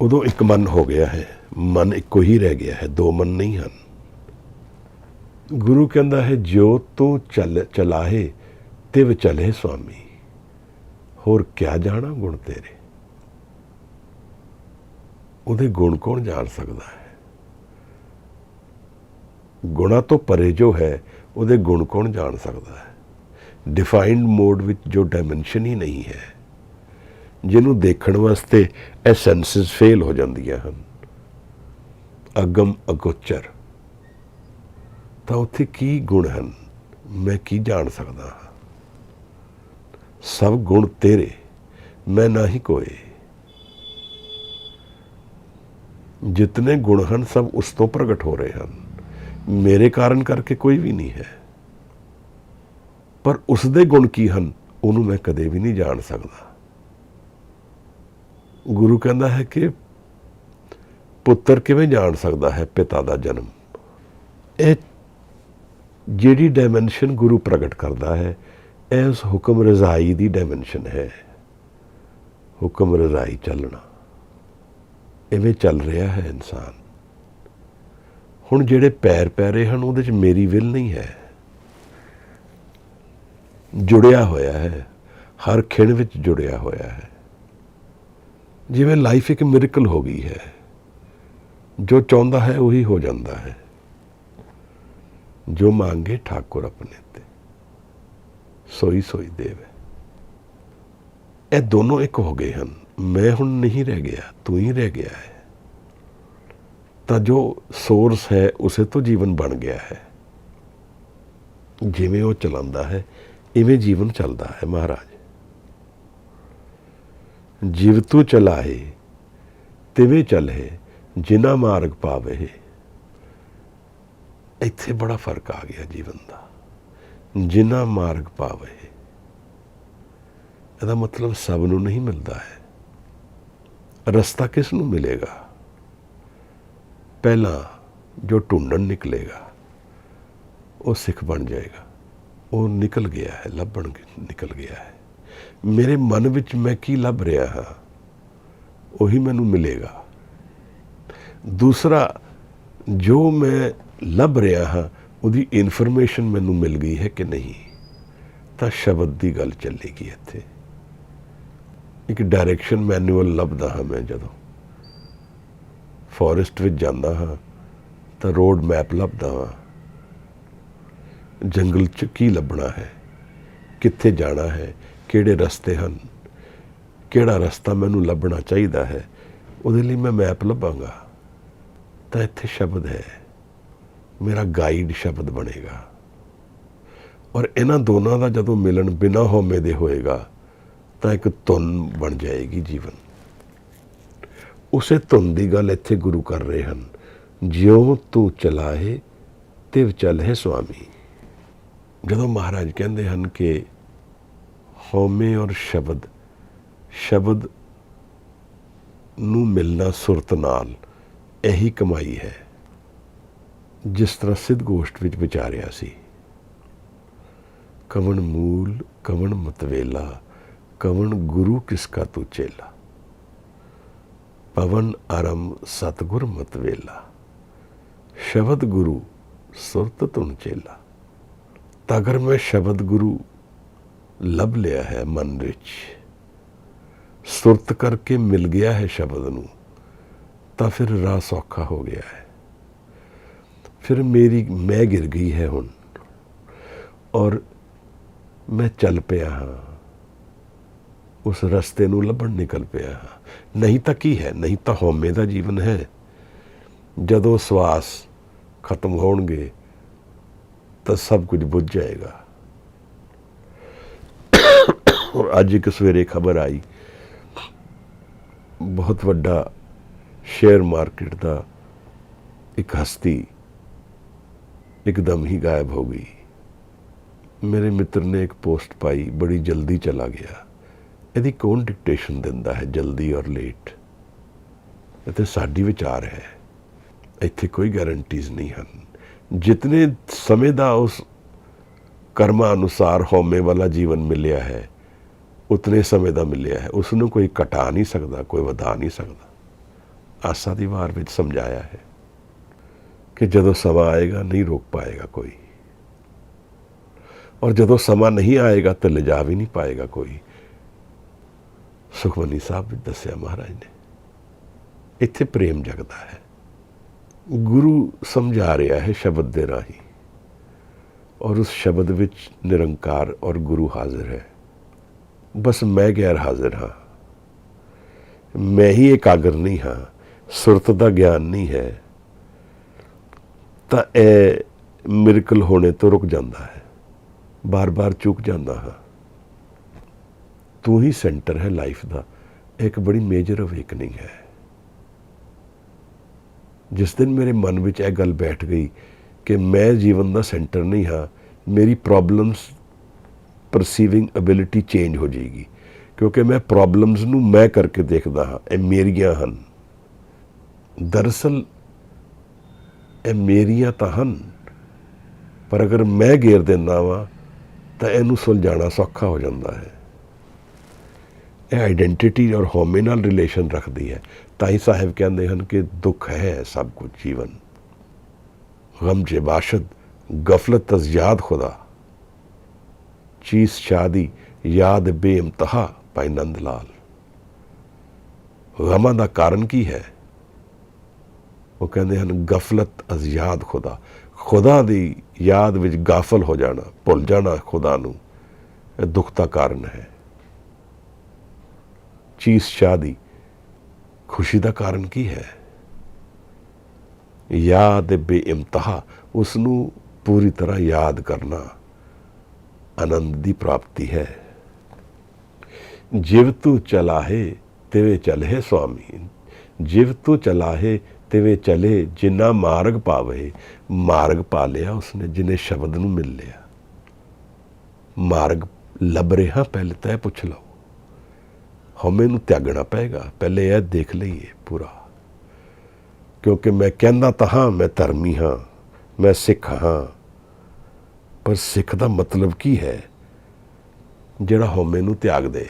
ਉਦੋਂ ਇੱਕ ਮਨ ਹੋ ਗਿਆ ਹੈ, ਮਨ ਇੱਕੋ ਹੀ ਰਹਿ ਗਿਆ ਹੈ, 2 ਮਨ ਨਹੀਂ ਹਨ। ਗੁਰੂ ਕਹਿੰਦਾ ਹੈ ਜੋ ਤੂੰ ਚਲਾਹੇ ਤਿਵ ਚਲੇ ਸੁਆਮੀ, ਹੋਰ ਕਿਆ ਜਾਣਾ ਗੁਣ ਤੇਰੇ। ਉਹਦੇ ਗੁਣ ਕੌਣ ਜਾਣ ਸਕਦਾ ਹੈ? ਗੁਣਾ ਤੋਂ ਪਰੇ ਜੋ ਹੈ ਉਹਦੇ ਗੁਣ ਕੌਣ ਜਾਣ ਸਕਦਾ ਹੈ? ਡਿਫਾਈਨਡ ਮੋਡ ਵਿੱਚ ਜੋ ਡਾਇਮੈਂਸ਼ਨ ਹੀ ਨਹੀਂ ਹੈ, ਜਿਹਨੂੰ ਦੇਖਣ ਵਾਸਤੇ ਇਹ ਸੈਂਸਿਸ ਫੇਲ ਹੋ ਜਾਂਦੀਆਂ ਹਨ, ਅਗਮ ਅਗੋਚਰ, ਤਾਂ ਉੱਥੇ ਕੀ ਗੁਣ ਹਨ? ਮੈਂ ਕੀ ਜਾਣ ਸਕਦਾ ਹਾਂ? ਸਭ ਗੁਣ ਤੇਰੇ, ਮੈਂ ਨਾ ਹੀ ਕੋਏ। ਜਿਤਨੇ ਗੁਣ ਹਨ ਸਭ ਉਸ ਤੋਂ ਪ੍ਰਗਟ ਹੋ ਰਹੇ ਹਨ, ਮੇਰੇ ਕਾਰਨ ਕਰਕੇ ਕੋਈ ਵੀ ਨਹੀਂ ਹੈ। ਪਰ ਉਸ ਦੇ ਗੁਣ ਕੀ ਹਨ ਉਹਨੂੰ ਮੈਂ ਕਦੇ ਵੀ ਨਹੀਂ ਜਾਣ ਸਕਦਾ। ਗੁਰੂ ਕਹਿੰਦਾ ਹੈ ਕਿ ਪੁੱਤਰ ਕਿਵੇਂ ਜਾਣ ਸਕਦਾ ਹੈ ਪਿਤਾ ਦਾ ਜਨਮ? ਇਹ ਜਿਹੜੀ ਡਾਇਮੈਂਸ਼ਨ ਗੁਰੂ ਪ੍ਰਗਟ ਕਰਦਾ ਹੈ ਇਹ ਉਸ ਹੁਕਮ ਰਜ਼ਾਈ ਦੀ ਡਾਇਮੈਂਸ਼ਨ ਹੈ। ਹੁਕਮ ਰਜ਼ਾਈ ਚੱਲਣਾ, ਇਵੇਂ ਚੱਲ ਰਿਹਾ ਹੈ ਇਨਸਾਨ। ਹੁਣ ਜਿਹੜੇ ਪੈਰ ਪੈ ਰਹੇ ਹਨ ਉਹਦੇ 'ਚ ਮੇਰੀ ਵਿਲ ਨਹੀਂ ਹੈ, ਜੁੜਿਆ ਹੋਇਆ ਹੈ, ਹਰ ਖਿਣ ਵਿੱਚ ਜੁੜਿਆ ਹੋਇਆ ਹੈ। ਜਿਵੇਂ ਲਾਈਫ ਇੱਕ ਮਿਰਕਲ ਹੋ ਗਈ ਹੈ, ਜੋ ਚਾਹੁੰਦਾ ਹੈ ਉਹੀ ਹੋ ਜਾਂਦਾ ਹੈ। ਜੋ ਮੰਗੇ ਠਾकुर अपने ते सोई सोई देवे। ਇਹ ਦੋਨੋਂ ਇੱਕ ਹੋ ਗਏ ਹਨ। ਮੈਂ ਹੁਣ ਨਹੀਂ ਰਹਿ ਗਿਆ, ਤੂੰ ਹੀ ਰਹਿ ਗਿਆ ਹੈ। ਤਾਂ ਜੋ ਸੋਰਸ ਹੈ ਉਸੇ ਤੋਂ ਜੀਵਨ ਬਣ ਗਿਆ ਹੈ। ਜਿਵੇਂ ਉਹ ਚਲਾਉਂਦਾ ਹੈ ਇਵੇਂ ਜੀਵਨ ਚੱਲਦਾ ਹੈ। ਮਹਾਰਾਜ ਜਿਵ ਤੂੰ ਚਲਾਏ ਤਿਵੇਂ ਚਲੇ ਜਿਨਾ ਮਾਰਗ ਪਾਵੇ। ਇੱਥੇ ਬੜਾ ਫਰਕ ਆ ਗਿਆ ਜੀਵਨ ਦਾ। ਜਿਨਾ ਮਾਰਗ ਪਾਵੇ, ਇਹਦਾ ਮਤਲਬ ਸਭ ਨੂੰ ਨਹੀਂ ਮਿਲਦਾ ਹੈ। ਰਸਤਾ ਕਿਸ ਨੂੰ ਮਿਲੇਗਾ? ਪਹਿਲਾਂ ਜੋ ਢੂੰਡਣ ਨਿਕਲੇਗਾ ਉਹ ਸਿੱਖ ਬਣ ਜਾਏਗਾ। ਉਹ ਨਿਕਲ ਗਿਆ ਹੈ, ਲੱਭਣ ਨਿਕਲ ਗਿਆ ਹੈ। ਮੇਰੇ ਮਨ ਵਿੱਚ ਮੈਂ ਕੀ ਲੱਭ ਰਿਹਾ ਹਾਂ ਉਹੀ ਮੈਨੂੰ ਮਿਲੇਗਾ। ਦੂਸਰਾ, ਜੋ ਮੈਂ ਲੱਭ ਰਿਹਾ ਹਾਂ ਉਹਦੀ ਇਨਫੋਰਮੇਸ਼ਨ ਮੈਨੂੰ ਮਿਲ ਗਈ ਹੈ ਕਿ ਨਹੀਂ, ਤਾਂ ਸ਼ਬਦ ਦੀ ਗੱਲ ਚੱਲੇਗੀ। ਇੱਥੇ ਇੱਕ ਡਾਇਰੈਕਸ਼ਨ ਮੈਨੂਅਲ ਲੱਭਦਾ ਹਾਂ ਮੈਂ। ਜਦੋਂ ਫੋਰੈਸਟ ਵਿੱਚ ਜਾਂਦਾ ਹਾਂ ਤਾਂ ਰੋਡ ਮੈਪ ਲੱਭਦਾ ਹਾਂ। ਜੰਗਲ 'ਚ ਕੀ ਲੱਭਣਾ ਹੈ, ਕਿੱਥੇ ਜਾਣਾ ਹੈ, ਕਿਹੜੇ ਰਸਤੇ ਹਨ, ਕਿਹੜਾ ਰਸਤਾ ਮੈਨੂੰ ਲੱਭਣਾ ਚਾਹੀਦਾ ਹੈ, ਉਹਦੇ ਲਈ ਮੈਂ ਮੈਪ ਲੱਭਾਂਗਾ। ਤਾਂ ਇੱਥੇ ਸ਼ਬਦ ਹੈ, ਮੇਰਾ ਗਾਈਡ ਸ਼ਬਦ ਬਣੇਗਾ। ਔਰ ਇਹਨਾਂ ਦੋਨਾਂ ਦਾ ਜਦੋਂ ਮਿਲਣ ਬਿਨਾਂ ਹਉਮੈ ਦੇ ਹੋਏਗਾ ਤਾਂ ਇੱਕ ਧੁਨ ਬਣ ਜਾਏਗੀ ਜੀਵਨ। ਉਸੇ ਧੁਨ ਦੀ ਗੱਲ ਇੱਥੇ ਗੁਰੂ ਕਰ ਰਹੇ ਹਨ। ਜਿਉਂ ਤੂੰ ਚਲਾਏ ਤਿਵ ਚਲਹਿ ਸੁਆਮੀ। ਜਦੋਂ ਮਹਾਰਾਜ ਕਹਿੰਦੇ ਹਨ ਕਿ ਹਉਮੈ ਔਰ ਸ਼ਬਦ ਨੂੰ ਮਿਲਣਾ ਸੁਰਤ ਨਾਲ, ਇਹੀ ਕਮਾਈ ਹੈ। ਜਿਸ ਤਰ੍ਹਾਂ ਸਿੱਧ ਗੋਸ਼ਟ ਵਿੱਚ ਵਿਚਾਰਿਆ ਸੀ, ਕਵਣ ਮੂਲ ਕਵਣ ਮਤਵੇਲਾ, ਕਵਣ ਗੁਰੂ ਕਿਸ ਕਾ ਤੂ ਚੇਲਾ। ਪਵਨ ਆਰਮ ਸਤਿਗੁਰ ਮਤਵੇਲਾ, ਸ਼ਬਦ ਗੁਰੂ ਸੁਰਤ ਧੁਨ ਚੇਲਾ। ਤਾਂ ਅਗਰ ਮੈਂ ਸ਼ਬਦ ਗੁਰੂ ਲੱਭ ਲਿਆ ਹੈ ਮਨ ਵਿੱਚ, ਸੁਰਤ ਕਰਕੇ ਮਿਲ ਗਿਆ ਹੈ ਸ਼ਬਦ ਨੂੰ, ਤਾਂ ਫਿਰ ਰਾਹ ਸੌਖਾ ਹੋ ਗਿਆ ਹੈ। ਫਿਰ ਮੇਰੀ ਮੈਂ ਗਿਰ ਗਈ ਹੈ ਹੁਣ, ਔਰ ਮੈਂ ਚੱਲ ਪਿਆ ਹਾਂ, ਉਸ ਰਸਤੇ ਨੂੰ ਲੱਭਣ ਨਿਕਲ ਪਿਆ ਹਾਂ। ਨਹੀਂ ਤਾਂ ਕੀ ਹੈ? ਨਹੀਂ ਤਾਂ ਹਉਮੈ ਦਾ ਜੀਵਨ ਹੈ। ਜਦੋਂ ਸਵਾਸ ਖਤਮ ਹੋਣਗੇ ਤਾਂ ਸਭ ਕੁਝ ਬੁੱਝ ਜਾਏਗਾ। ਔਰ ਅੱਜ ਇੱਕ ਸਵੇਰੇ ਖਬਰ ਆਈ, ਬਹੁਤ ਵੱਡਾ ਸ਼ੇਅਰ ਮਾਰਕੀਟ ਦਾ ਇੱਕ ਹਸਤੀ ਇੱਕਦਮ ਹੀ ਗਾਇਬ ਹੋ ਗਈ। ਮੇਰੇ ਮਿੱਤਰ ਨੇ ਇੱਕ ਪੋਸਟ ਪਾਈ, ਬੜੀ ਜਲਦੀ ਚਲਾ ਗਿਆ। ਇਹਦੀ ਕੌਣ ਡਿਕਟੇਸ਼ਨ ਦਿੰਦਾ ਹੈ, ਜਲਦੀ ਔਰ ਲੇਟ? ਇਹ ਤਾਂ ਸਾਡੀ ਵਿਚਾਰ ਹੈ। ਇੱਥੇ ਕੋਈ ਗਾਰੰਟੀਜ਼ ਨਹੀਂ ਹਨ। ਜਿਤਨੇ ਸਮੇਂ ਦਾ ਉਸ ਕਰਮਾਂ ਅਨੁਸਾਰ ਹਉਮੈ ਵਾਲਾ ਜੀਵਨ ਮਿਲਿਆ ਹੈ, ਉਤਨੇ ਸਮੇਂ ਦਾ ਮਿਲਿਆ ਹੈ। ਉਸ ਨੂੰ ਕੋਈ ਘਟਾ ਨਹੀਂ ਸਕਦਾ, ਕੋਈ ਵਧਾ ਨਹੀਂ ਸਕਦਾ। ਆਸਾ ਦੀ ਵਾਰ ਵਿੱਚ ਸਮਝਾਇਆ ਹੈ ਕਿ ਜਦੋਂ ਸਮਾਂ ਆਏਗਾ ਨਹੀਂ ਰੋਕ ਪਾਏਗਾ ਕੋਈ, ਔਰ ਜਦੋਂ ਸਮਾਂ ਨਹੀਂ ਆਏਗਾ ਤਾਂ ਲਿਜਾ ਵੀ ਨਹੀਂ ਪਾਏਗਾ ਕੋਈ। ਸੁਖਮਨੀ ਸਾਹਿਬ ਵਿੱਚ ਦੱਸਿਆ ਮਹਾਰਾਜ ਨੇ। ਇੱਥੇ ਪ੍ਰੇਮ ਜਗਦਾ ਹੈ। ਗੁਰੂ ਸਮਝਾ ਰਿਹਾ ਹੈ ਸ਼ਬਦ ਦੇ ਰਾਹੀਂ, ਔਰ ਉਸ ਸ਼ਬਦ ਵਿੱਚ ਨਿਰੰਕਾਰ ਔਰ ਗੁਰੂ ਹਾਜ਼ਰ ਹੈ। ਬਸ ਮੈਂ ਗੈਰ ਹਾਜ਼ਰ ਹਾਂ। ਮੈਂ ਹੀ ਇਕਾਗਰ ਨਹੀਂ ਹਾਂ, ਸੁਰਤ ਦਾ ਗਿਆਨ ਨਹੀਂ ਹੈ। ਤਾਂ ਇਹ ਮਿਰਕਲ ਹੋਣੇ ਤੋਂ ਰੁਕ ਜਾਂਦਾ ਹੈ, ਬਾਰ-ਬਾਰ ਚੁੱਕ ਜਾਂਦਾ ਹਾਂ। ਤੂੰ ਹੀ ਸੈਂਟਰ ਹੈ ਲਾਈਫ ਦਾ। ਇੱਕ ਬੜੀ ਮੇਜਰ ਅਵੇਕਨਿੰਗ ਹੈ। ਜਿਸ ਦਿਨ ਮੇਰੇ ਮਨ ਵਿੱਚ ਇਹ ਗੱਲ ਬੈਠ ਗਈ ਕਿ ਮੈਂ ਜੀਵਨ ਦਾ ਸੈਂਟਰ ਨਹੀਂ ਹਾਂ, ਮੇਰੀ ਪ੍ਰੋਬਲਮਸ ਪਰਸੀਵਿੰਗ ਐਬਿਲਿਟੀ ਚੇਂਜ ਹੋ ਜਾਏਗੀ। ਕਿਉਂਕਿ ਮੈਂ ਪ੍ਰੋਬਲਮਸ ਨੂੰ ਮੈਂ ਕਰਕੇ ਦੇਖਦਾ ਹਾਂ, ਇਹ ਮੇਰੀਆਂ ਹਨ। ਦਰਅਸਲ ਇਹ ਮੇਰੀਆਂ ਤਾਂ ਹਨ, पर अगर मैं घेर दिंदा वां ਤਾਂ ਇਹਨੂੰ ਸੁਲਝਾਉਣਾ ਸੌਖਾ ਹੋ ਜਾਂਦਾ ਹੈ। ਇਹ ਆਈਡੈਂਟੀਟੀ ਔਰ ਹਉਮੈ ਨਾਲ ਰਿਲੇਸ਼ਨ ਰੱਖਦੀ ਹੈ। ਤਾਂ ਹੀ ਸਾਹਿਬ ਕਹਿੰਦੇ ਹਨ ਕਿ ਦੁੱਖ ਹੈ ਸਭ ਕੁਝ ਜੀਵਨ, ਗਮ ਜੇ ਬਾਸ਼ਦ ਗਫਲਤ ਅਜ਼ ਯਾਦ ਖੁਦਾ, ਚੀਜ਼ ਸ਼ਾਦੀ ਯਾਦ ਬੇਇਮਤਹਾ। ਭਾਈ ਨੰਦ ਲਾਲ। ਗਮਾਂ ਦਾ ਕਾਰਨ ਕੀ ਹੈ? ਉਹ ਕਹਿੰਦੇ ਹਨ ਗਫਲਤ ਅਜ਼ ਯਾਦ ਖੁਦਾ, ਖੁਦਾ ਦੀ ਯਾਦ ਵਿੱਚ ਗਾਫਲ ਹੋ ਜਾਣਾ, ਭੁੱਲ ਜਾਣਾ ਖੁਦਾ ਨੂੰ, ਇਹ ਦੁੱਖ ਦਾ ਕਾਰਨ ਹੈ। ਚੀਜ਼ ਸ਼ਾਦੀ, ਖੁਸ਼ੀ ਦਾ ਕਾਰਨ ਕੀ ਹੈ? ਯਾਦ ਬੇਇਮਤਹਾ, ਉਸ ਨੂੰ ਪੂਰੀ ਤਰ੍ਹਾਂ ਯਾਦ ਕਰਨਾ ਆਨੰਦ ਦੀ ਪ੍ਰਾਪਤੀ ਹੈ। ਜਿਵ ਤੂੰ ਚਲਾਹੇ ਤਿਵੇਂ ਚਲਹਿ ਸੁਆਮੀ, ਜਿਵ ਤੂੰ ਚਲਾਹੇ ਤਿਵੇਂ ਚਲੇ ਜਿੰਨਾ ਮਾਰਗ ਪਾਵੇ। ਮਾਰਗ ਪਾ ਲਿਆ ਉਸਨੇ ਜਿਹਨੇ ਸ਼ਬਦ ਨੂੰ ਮਿਲ ਲਿਆ। ਮਾਰਗ ਲੱਭ ਰਿਹਾ ਪਹਿਲੇ ਤਾਂ ਇਹ ਪੁੱਛ ਲਓ। ਹਉਮੈ ਨੂੰ ਤਿਆਗਣਾ ਪਏਗਾ, ਪਹਿਲੇ ਇਹ ਦੇਖ ਲਈਏ ਪੂਰਾ। ਕਿਉਂਕਿ ਮੈਂ ਕਹਿੰਦਾ ਤਾਂ ਹਾਂ ਮੈਂ ਧਰਮੀ ਹਾਂ, ਮੈਂ ਸਿੱਖ ਹਾਂ, ਪਰ ਸਿੱਖ ਦਾ ਮਤਲਬ ਕੀ ਹੈ? ਜਿਹੜਾ ਹਉਮੈ ਨੂੰ ਤਿਆਗ ਦੇ।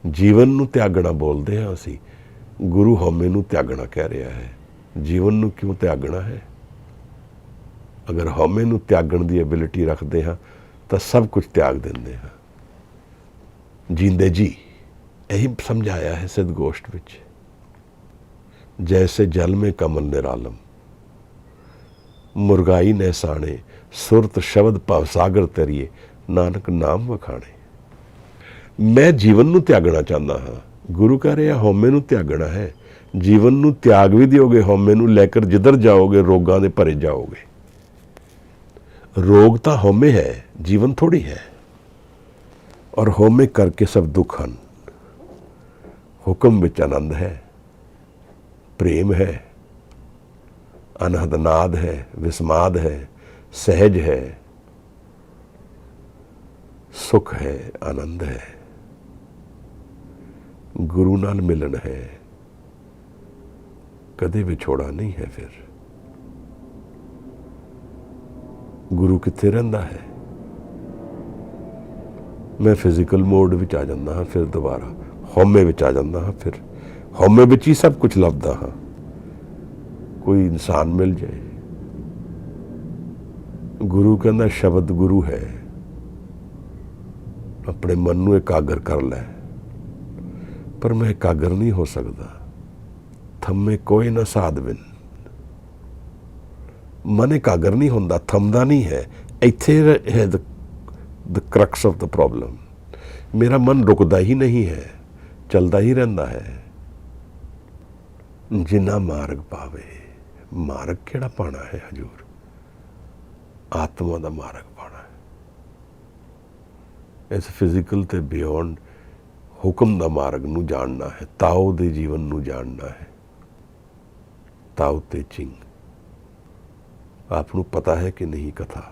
ਜੀਵਨ ਨੂੰ ਤਿਆਗਣਾ ਬੋਲਦੇ ਹਾਂ ਅਸੀਂ, ਗੁਰੂ ਹਉਮੈ ਨੂੰ ਤਿਆਗਣਾ ਕਹਿ ਰਿਹਾ ਹੈ। ਜੀਵਨ ਨੂੰ ਕਿਉਂ ਤਿਆਗਣਾ ਹੈ? ਅਗਰ ਹਉਮੈ ਨੂੰ ਤਿਆਗਣ ਦੀ ਐਬਿਲਿਟੀ ਰੱਖਦੇ ਹਾਂ ਤਾਂ ਸਭ ਕੁਝ ਤਿਆਗ ਦਿੰਦੇ ਹਾਂ। ਜੀਂਦੇ ਜੀ ਇਹੀ ਸਮਝਾਇਆ ਹੈ ਸਿੱਧ ਗੋਸ਼ਟ ਵਿੱਚ। ਜੈਸੇ ਜਲ ਮੇਂ ਕਮਲ ਨਿਰਾਲਮ, ਮੁਰਗਾਈ ਨਹਿਸਾਣੇ, ਸੁਰਤ ਸ਼ਬਦ ਭਵ ਸਾਗਰ ਤਰੀਏ, ਨਾਨਕ ਨਾਮ ਵਖਾਣੇ। ਮੈਂ ਜੀਵਨ ਨੂੰ ਤਿਆਗਣਾ ਚਾਹੁੰਦਾ ਹਾਂ। ਗੁਰੂ ਕਹਿ ਰਿਹਾ ਹਉਮੈ ਨੂੰ ਤਿਆਗਣਾ ਹੈ। ਜੀਵਨ ਨੂੰ ਤਿਆਗ ਵੀ ਦਿਓਗੇ, ਹਉਮੈ ਨੂੰ ਲੈ ਕਰ ਜਿੱਧਰ ਜਾਓਗੇ ਰੋਗਾਂ ਦੇ ਭਰੇ ਜਾਓਗੇ। ਰੋਗ ਤਾਂ ਹਉਮੈ ਹੈ, ਜੀਵਨ ਥੋੜੀ ਹੈ। ਔਰ ਹਉਮੈ ਕਰਕੇ ਸਭ ਦੁੱਖ ਹਨ। ਹੁਕਮ ਵਿੱਚ ਆਨੰਦ ਹੈ, ਪ੍ਰੇਮ ਹੈ, ਅਨਹਦ ਨਾਦ ਹੈ, ਵਿਸਮਾਦ ਹੈ, ਸਹਿਜ ਹੈ, ਸੁਖ ਹੈ, ਆਨੰਦ ਹੈ, ਗੁਰੂ ਨਾਲ ਮਿਲਣ ਹੈ, ਕਦੇ ਵਿਛੋੜਾ ਨਹੀਂ ਹੈ। ਫਿਰ ਗੁਰੂ ਕਿੱਥੇ ਰਹਿੰਦਾ ਹੈ? ਮੈਂ ਫਿਜ਼ੀਕਲ ਮੋਡ ਵਿੱਚ ਆ ਜਾਂਦਾ ਹਾਂ, ਫਿਰ ਦੁਬਾਰਾ ਹਉਮੈ ਵਿੱਚ ਆ ਜਾਂਦਾ ਹਾਂ, ਫਿਰ ਹਉਮੈ ਵਿੱਚ ਹੀ ਸਭ ਕੁਝ ਲੱਭਦਾ ਹਾਂ। ਕੋਈ ਇਨਸਾਨ ਮਿਲ ਜਾਏ। ਗੁਰੂ ਕਹਿੰਦਾ ਸ਼ਬਦ ਗੁਰੂ ਹੈ, ਆਪਣੇ ਮਨ ਨੂੰ ਇਕਾਗਰ ਕਰ ਲੈ। ਪਰ ਮੈਂ ਇਕਾਗਰ ਨਹੀਂ ਹੋ ਸਕਦਾ। ਥੰਮੇ ਕੋਈ ਨਾ ਸਾਧ ਬਿਨ, ਮਨ ਇਕਾਗਰ ਨਹੀਂ ਹੁੰਦਾ, ਥੰਮਦਾ ਨਹੀਂ ਹੈ। ਇੱਥੇ ਹੈ ਦ ਕਰਕਸ ਆਫ ਦ ਪ੍ਰੋਬਲਮ। ਮੇਰਾ ਮਨ ਰੁਕਦਾ ਹੀ ਨਹੀਂ ਹੈ, ਚਲਦਾ ਹੀ ਰਹਿੰਦਾ ਹੈ। ਜਿੰਨਾ ਮਾਰਗ ਪਾਵੇ। ਮਾਰਗ ਕਿਹੜਾ ਪਾਣਾ ਹੈ ਹਜ਼ੂਰ? ਆਤਮਾ ਦਾ ਮਾਰਗ ਪਾਣਾ ਹੈ। ਇਸ ਫਿਜ਼ੀਕਲ ਤੇ ਬਿਯੋਂਡ ਹੁਕਮ ਦਾ ਮਾਰਗ ਨੂੰ ਜਾਣਨਾ ਹੈ, ਤਾਓ ਦੇ ਜੀਵਨ ਨੂੰ ਜਾਣਨਾ ਹੈ। ਤਾਓ ਤੇ ਚਿੰਗ ਆਪ ਨੂੰ ਪਤਾ ਹੈ ਕਿ ਨਹੀਂ ਕਥਾ?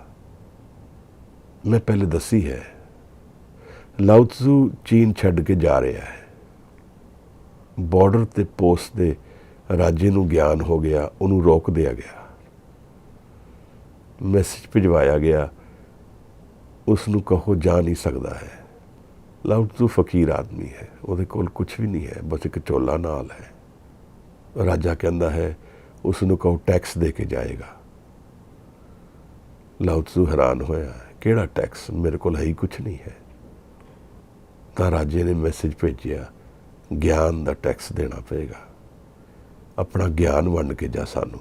ਮੈਂ ਪਹਿਲੇ ਦੱਸੀ ਹੈ। ਲਾਓ ਤਜ਼ੂ ਚੀਨ ਛੱਡ ਕੇ ਜਾ ਰਿਹਾ ਹੈ। ਬਾਰਡਰ ਤੇ ਪੋਸਟ ਦੇ ਰਾਜੇ ਨੂੰ ਗਿਆਨ ਹੋ ਗਿਆ, ਉਹਨੂੰ ਰੋਕ ਦਿਆ ਗਿਆ, ਮੈਸੇਜ ਭਿਜਵਾਇਆ ਗਿਆ, ਉਸ ਨੂੰ ਕਹੋ ਜਾ ਨਹੀਂ ਸਕਦਾ ਹੈ। ਲਾਓ ਤਜ਼ੂ ਫਕੀਰ ਆਦਮੀ ਹੈ, ਉਹਦੇ ਕੋਲ ਕੁਝ ਵੀ ਨਹੀਂ ਹੈ, ਬਸ ਇੱਕ ਝੋਲਾ ਨਾਲ ਹੈ। ਰਾਜਾ ਕਹਿੰਦਾ ਹੈ ਉਸ ਨੂੰ ਕਹੋ ਟੈਕਸ ਦੇ ਕੇ ਜਾਏਗਾ। ਲਾਓ ਤਜ਼ੂ ਹੈਰਾਨ ਹੋਇਆ, ਕਿਹੜਾ ਟੈਕਸ? ਮੇਰੇ ਕੋਲ ਹੈ ਹੀ ਕੁਝ ਨਹੀਂ ਹੈ। ਤਾਂ ਰਾਜੇ ਨੇ ਮੈਸੇਜ ਭੇਜਿਆ, ਗਿਆਨ ਦਾ ਟੈਕਸ ਦੇਣਾ ਪਏਗਾ, ਆਪਣਾ ਗਿਆਨ ਵੰਡ ਕੇ ਜਾ ਸਾਨੂੰ।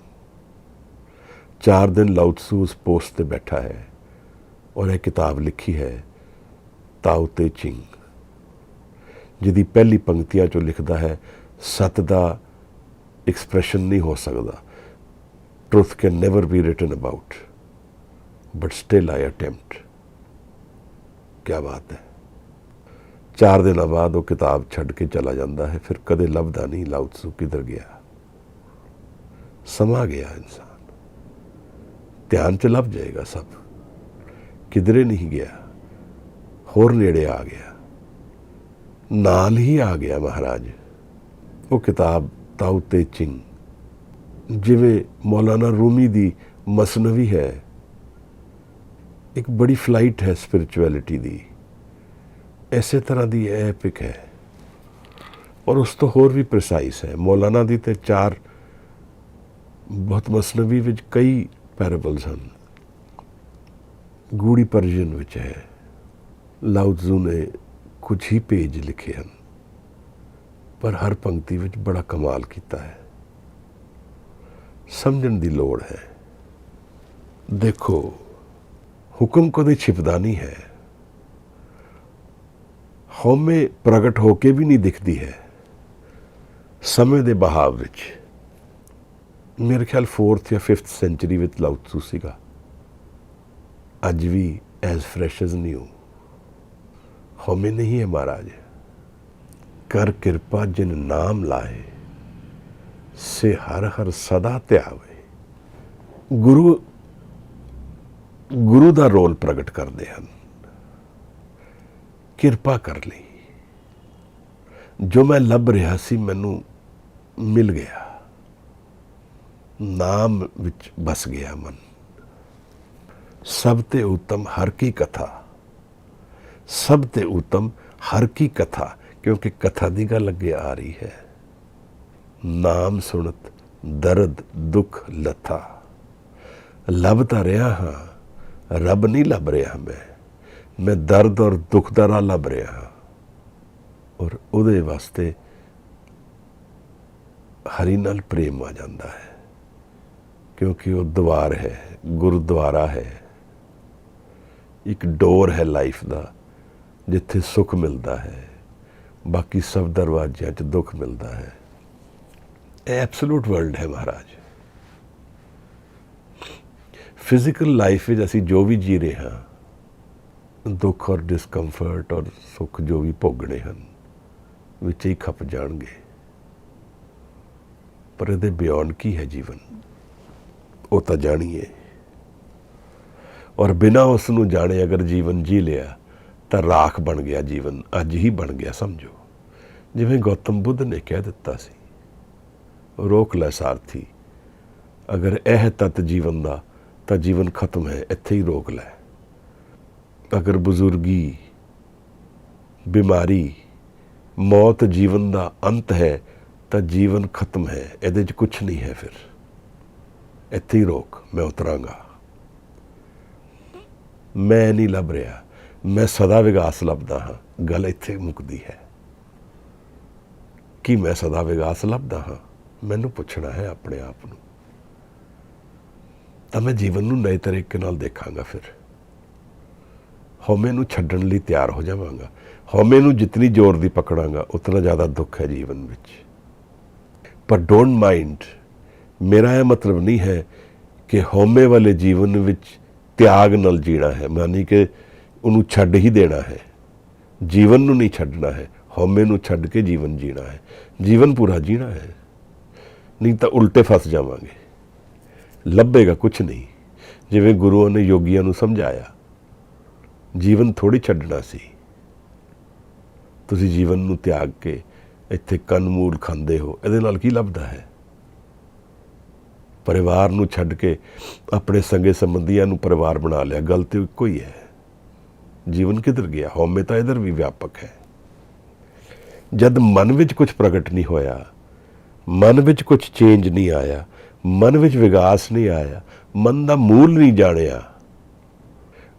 4 ਦਿਨ ਲਾਓ ਤਜ਼ੂ ਉਸ ਪੋਸਟ ਤੇ ਬੈਠਾ ਹੈ ਔਰ ਇਹ ਕਿਤਾਬ ਲਿਖੀ ਹੈ ਤਾਓ ਤੇ ਚਿੰਗ, ਜਿਹਦੀ ਪਹਿਲੀ ਪੰਕਤੀਆਂ ਚੋਂ ਲਿਖਦਾ ਹੈ ਸਤ ਦਾ ਐਕਸਪ੍ਰੈਸ਼ਨ ਨਹੀਂ ਹੋ ਸਕਦਾ। Truth can never B written about but still I attempt. ਕਿਆ ਬਾਤ ਹੈ। 4 ਦਿਨਾਂ ਬਾਅਦ ਉਹ ਕਿਤਾਬ ਛੱਡ ਕੇ ਚਲਾ ਜਾਂਦਾ ਹੈ। ਫਿਰ ਕਦੇ ਲੱਭਦਾ ਨਹੀਂ ਲਾਓ ਤਜ਼ੂ ਕਿੱਧਰ ਗਿਆ। ਸਮਾ ਗਿਆ ਇਨਸਾਨ, ਧਿਆਨ 'ਚ ਲੱਭ ਜਾਏਗਾ ਸਭ, ਕਿਧਰੇ ਨਹੀਂ ਗਿਆ, ਹੋਰ ਨੇੜੇ ਆ ਗਿਆ, ਨਾਲ ਹੀ ਆ ਗਿਆ ਮਹਾਰਾਜ। ਉਹ ਕਿਤਾਬ ਤਾਓ ਤੇ ਚਿੰਗ, ਜਿਵੇਂ ਮੌਲਾਨਾ ਰੂਮੀ ਦੀ ਮਸਨਵੀ ਹੈ, ਇੱਕ ਬੜੀ ਫਲਾਈਟ ਹੈ ਸਪਿਰਿਚੁਅਲਿਟੀ ਦੀ। ਇਸੇ ਤਰ੍ਹਾਂ ਦੀ ਇਹ ਐਪਿਕ ਹੈ, ਔਰ ਉਸ ਤੋਂ ਹੋਰ ਵੀ ਪ੍ਰਿਸਾਈਸ ਹੈ। ਮੌਲਾਨਾ ਦੀ ਤੇ 4 ਬਹੁਤ ਮਸਨਵੀ ਵਿੱਚ ਕਈ ਪੈਰਾਬਲਸ ਹਨ। ਗੂੜੀ ਪਰਸ਼ੀਅਨ ਵਿੱਚ ਹੈ। ਲਾਓ ਤਜ਼ੂ ਨੇ ਕੁਝ ਹੀ ਪੇਜ ਲਿਖੇ ਹਨ, ਪਰ ਹਰ ਪੰਕਤੀ ਵਿੱਚ ਬੜਾ ਕਮਾਲ ਕੀਤਾ ਹੈ। ਸਮਝਣ ਦੀ ਲੋੜ ਹੈ। ਦੇਖੋ, ਹੁਕਮ ਕਦੇ ਛਿਪਦਾ ਨਹੀਂ ਹੈ। ਹਉਮੈ ਪ੍ਰਗਟ ਹੋ ਕੇ ਵੀ ਨਹੀਂ ਦਿਖਦੀ ਹੈ ਸਮੇਂ ਦੇ ਬਹਾਵ ਵਿੱਚ। ਮੇਰੇ ਖਿਆਲ 4th ਜਾਂ 5th ਸੈਂਚਰੀ ਵਿੱਚ ਲਾਓ ਤਜ਼ੂ ਸੀਗਾ, ਅੱਜ ਵੀ ਐਜ਼ ਫਰੈਸ਼ ਐਜ਼ ਨਿਊ। ਹਉਮੈ ਨਹੀਂ ਹੈ ਮਹਾਰਾਜ। ਕਰ ਕਿਰਪਾ ਜਿਨ ਨਾਮ ਲਾਏ, ਸੇ ਹਰ ਹਰ ਸਦਾ ਧਿਆਵੇ। ਗੁਰੂ ਦਾ ਰੋਲ ਪ੍ਰਗਟ ਕਰਦੇ ਹਨ। ਕਿਰਪਾ ਕਰ ਲਈ, ਜੋ ਮੈਂ ਲੱਭ ਰਿਹਾ ਸੀ ਮੈਨੂੰ ਮਿਲ ਗਿਆ, ਨਾਮ ਵਿੱਚ ਬਸ ਗਿਆ ਮਨ। ਸਭ ਤੇ ਉੱਤਮ ਹਰ ਕੀ ਕਥਾ, ਸਭ ਤੇ ਉੱਤਮ ਹਰ ਕੀ ਕਥਾ, ਕਿਉਂਕਿ ਕਥਾ ਦੀ ਗੱਲ ਅੱਗੇ ਆ ਰਹੀ ਹੈ। ਨਾਮ ਸੁਣਤ ਦਰਦ ਦੁੱਖ ਲੱਥਾ। ਲੱਭ ਤਾਂ ਰਿਹਾ ਹਾਂ, ਰੱਬ ਨਹੀਂ ਲੱਭ ਰਿਹਾ ਮੈਂ ਦਰਦ ਔਰ ਦੁੱਖ ਦਾ ਰਾਹ ਲੱਭ ਰਿਹਾ ਹਾਂ। ਔਰ ਉਹਦੇ ਵਾਸਤੇ ਹਰੀ ਨਾਲ ਪ੍ਰੇਮ ਆ ਜਾਂਦਾ ਹੈ, ਕਿਉਂਕਿ ਉਹ ਦੁਆਰ ਹੈ, ਗੁਰਦੁਆਰਾ ਹੈ, ਇੱਕ ਡੋਰ ਹੈ ਲਾਈਫ ਦਾ, ਜਿੱਥੇ ਸੁੱਖ ਮਿਲਦਾ ਹੈ, ਬਾਕੀ ਸਭ ਦਰਵਾਜ਼ਿਆਂ 'ਚ ਦੁੱਖ ਮਿਲਦਾ ਹੈ। ਇਹ ਐਬਸੋਲੂਟ ਵਰਲਡ ਹੈ ਮਹਾਰਾਜ। ਫਿਜ਼ੀਕਲ ਲਾਈਫ ਵਿੱਚ ਅਸੀਂ ਜੋ ਵੀ ਜੀ ਰਹੇ ਹਾਂ, ਦੁੱਖ ਔਰ ਡਿਸਕੰਫਰਟ ਔਰ ਸੁੱਖ ਜੋ ਵੀ ਭੋਗਣੇ ਹਨ, ਵਿੱਚ ਹੀ ਖਪ ਜਾਣਗੇ। ਪਰ ਇਹਦੇ ਬਿਯੋਂਡ ਕੀ ਹੈ ਜੀਵਨ, ਉਹ ਤਾਂ ਜਾਣੀਏ। ਔਰ ਬਿਨਾਂ ਉਸ ਨੂੰ ਜਾਣੇ ਅਗਰ ਜੀਵਨ ਜੀ ਲਿਆ ਤਾਂ ਰਾਖ ਬਣ ਗਿਆ ਜੀਵਨ, ਅੱਜ ਹੀ ਬਣ ਗਿਆ ਸਮਝੋ। ਜਿਵੇਂ ਗੌਤਮ ਬੁੱਧ ਨੇ ਕਹਿ ਦਿੱਤਾ ਸੀ, ਰੋਕ ਲੈ ਸਾਰਥੀ, ਅਗਰ ਇਹ ਤੱਤ ਜੀਵਨ ਦਾ ਤਾਂ ਜੀਵਨ ਖਤਮ ਹੈ, ਇੱਥੇ ਹੀ ਰੋਕ ਲੈ। ਅਗਰ ਬਜ਼ੁਰਗੀ, ਬਿਮਾਰੀ, ਮੌਤ ਜੀਵਨ ਦਾ ਅੰਤ ਹੈ ਤਾਂ ਜੀਵਨ ਖਤਮ ਹੈ, ਇਹਦੇ 'ਚ ਕੁਛ ਨਹੀਂ ਹੈ, ਫਿਰ ਇੱਥੇ ਹੀ ਰੋਕ, ਮੈਂ ਉਤਰਾਂਗਾ। ਮੈਂ ਨਹੀਂ ਲੱਭ ਰਿਹਾ, ਮੈਂ ਸਦਾ ਵਿਗਾਸ ਲੱਭਦਾ ਹਾਂ। ਗੱਲ ਇੱਥੇ ਮੁੱਕਦੀ ਹੈ ਕਿ ਮੈਂ ਸਦਾ ਵਿਗਾਸ ਲੱਭਦਾ ਹਾਂ। ਮੈਨੂੰ ਪੁੱਛਣਾ ਹੈ ਆਪਣੇ ਆਪ ਨੂੰ, ਤਾਂ ਮੈਂ ਜੀਵਨ ਨੂੰ ਨਏ ਤਰੀਕੇ ਨਾਲ ਦੇਖਾਂਗਾ। ਫਿਰ ਹਉਮੈ ਨੂੰ ਛੱਡਣ ਲਈ ਤਿਆਰ ਹੋ ਜਾਵਾਂਗਾ। ਹਉਮੈ ਨੂੰ ਜਿਤਨੀ ਜ਼ੋਰ ਦੀ ਪਕੜਾਂਗਾ ਉਤਨਾ ਜ਼ਿਆਦਾ ਦੁੱਖ ਹੈ ਜੀਵਨ ਵਿੱਚ। ਪਰ ਡੋਂਟ ਮਾਈਂਡ, ਮੇਰਾ ਇਹ ਮਤਲਬ ਨਹੀਂ ਹੈ ਕਿ ਹਉਮੈ ਵਾਲੇ ਜੀਵਨ ਵਿੱਚ ਤਿਆਗ ਨਾਲ ਜੀਣਾ ਹੈ, ਮਾਨੀ ਕਿ ਉਹਨੂੰ ਛੱਡ ਹੀ ਦੇਣਾ ਹੈ। ਜੀਵਨ ਨੂੰ ਨਹੀਂ ਛੱਡਣਾ ਹੈ, ਹਉਮੈ ਨੂੰ ਛੱਡ ਕੇ ਜੀਵਨ ਜੀਣਾ ਹੈ। ਜੀਵਨ ਪੂਰਾ ਜੀਣਾ ਹੈ, ਨਹੀਂ ਤਾਂ ਉਲਟੇ ਫਸ ਜਾਵਾਂਗੇ, ਲੱਭੇਗਾ ਕੁਛ ਨਹੀਂ। ਜਿਵੇਂ ਗੁਰੂਆਂ ਨੇ ਯੋਗੀਆਂ ਨੂੰ ਸਮਝਾਇਆ, ਜੀਵਨ ਥੋੜ੍ਹੀ ਛੱਡਣਾ ਸੀ। ਤੁਸੀਂ ਜੀਵਨ ਨੂੰ ਤਿਆਗ ਕੇ ਇੱਥੇ ਕੰਨਮੂਲ ਖਾਂਦੇ ਹੋ, ਇਹਦੇ ਨਾਲ ਕੀ ਲੱਭਦਾ ਹੈ? ਪਰਿਵਾਰ ਨੂੰ ਛੱਡ ਕੇ ਆਪਣੇ ਸੰਗੇ ਸੰਬੰਧੀਆਂ ਨੂੰ ਪਰਿਵਾਰ ਬਣਾ ਲਿਆ, ਗੱਲ ਤੇ ਇੱਕੋ ਹੀ ਹੈ। ਜੀਵਨ ਕਿੱਧਰ ਗਿਆ? ਹਉਮੈ ਤਾਂ ਇੱਧਰ ਵੀ ਵਿਆਪਕ ਹੈ। ਜਦ ਮਨ ਵਿੱਚ ਕੁਝ ਪ੍ਰਗਟ ਨਹੀਂ ਹੋਇਆ, ਮਨ ਵਿੱਚ ਕੁਝ ਚੇਂਜ ਨਹੀਂ ਆਇਆ, ਮਨ ਵਿੱਚ ਵਿਕਾਸ ਨਹੀਂ ਆਇਆ, ਮਨ ਦਾ ਮੂਲ ਨਹੀਂ ਜਾਣਿਆ,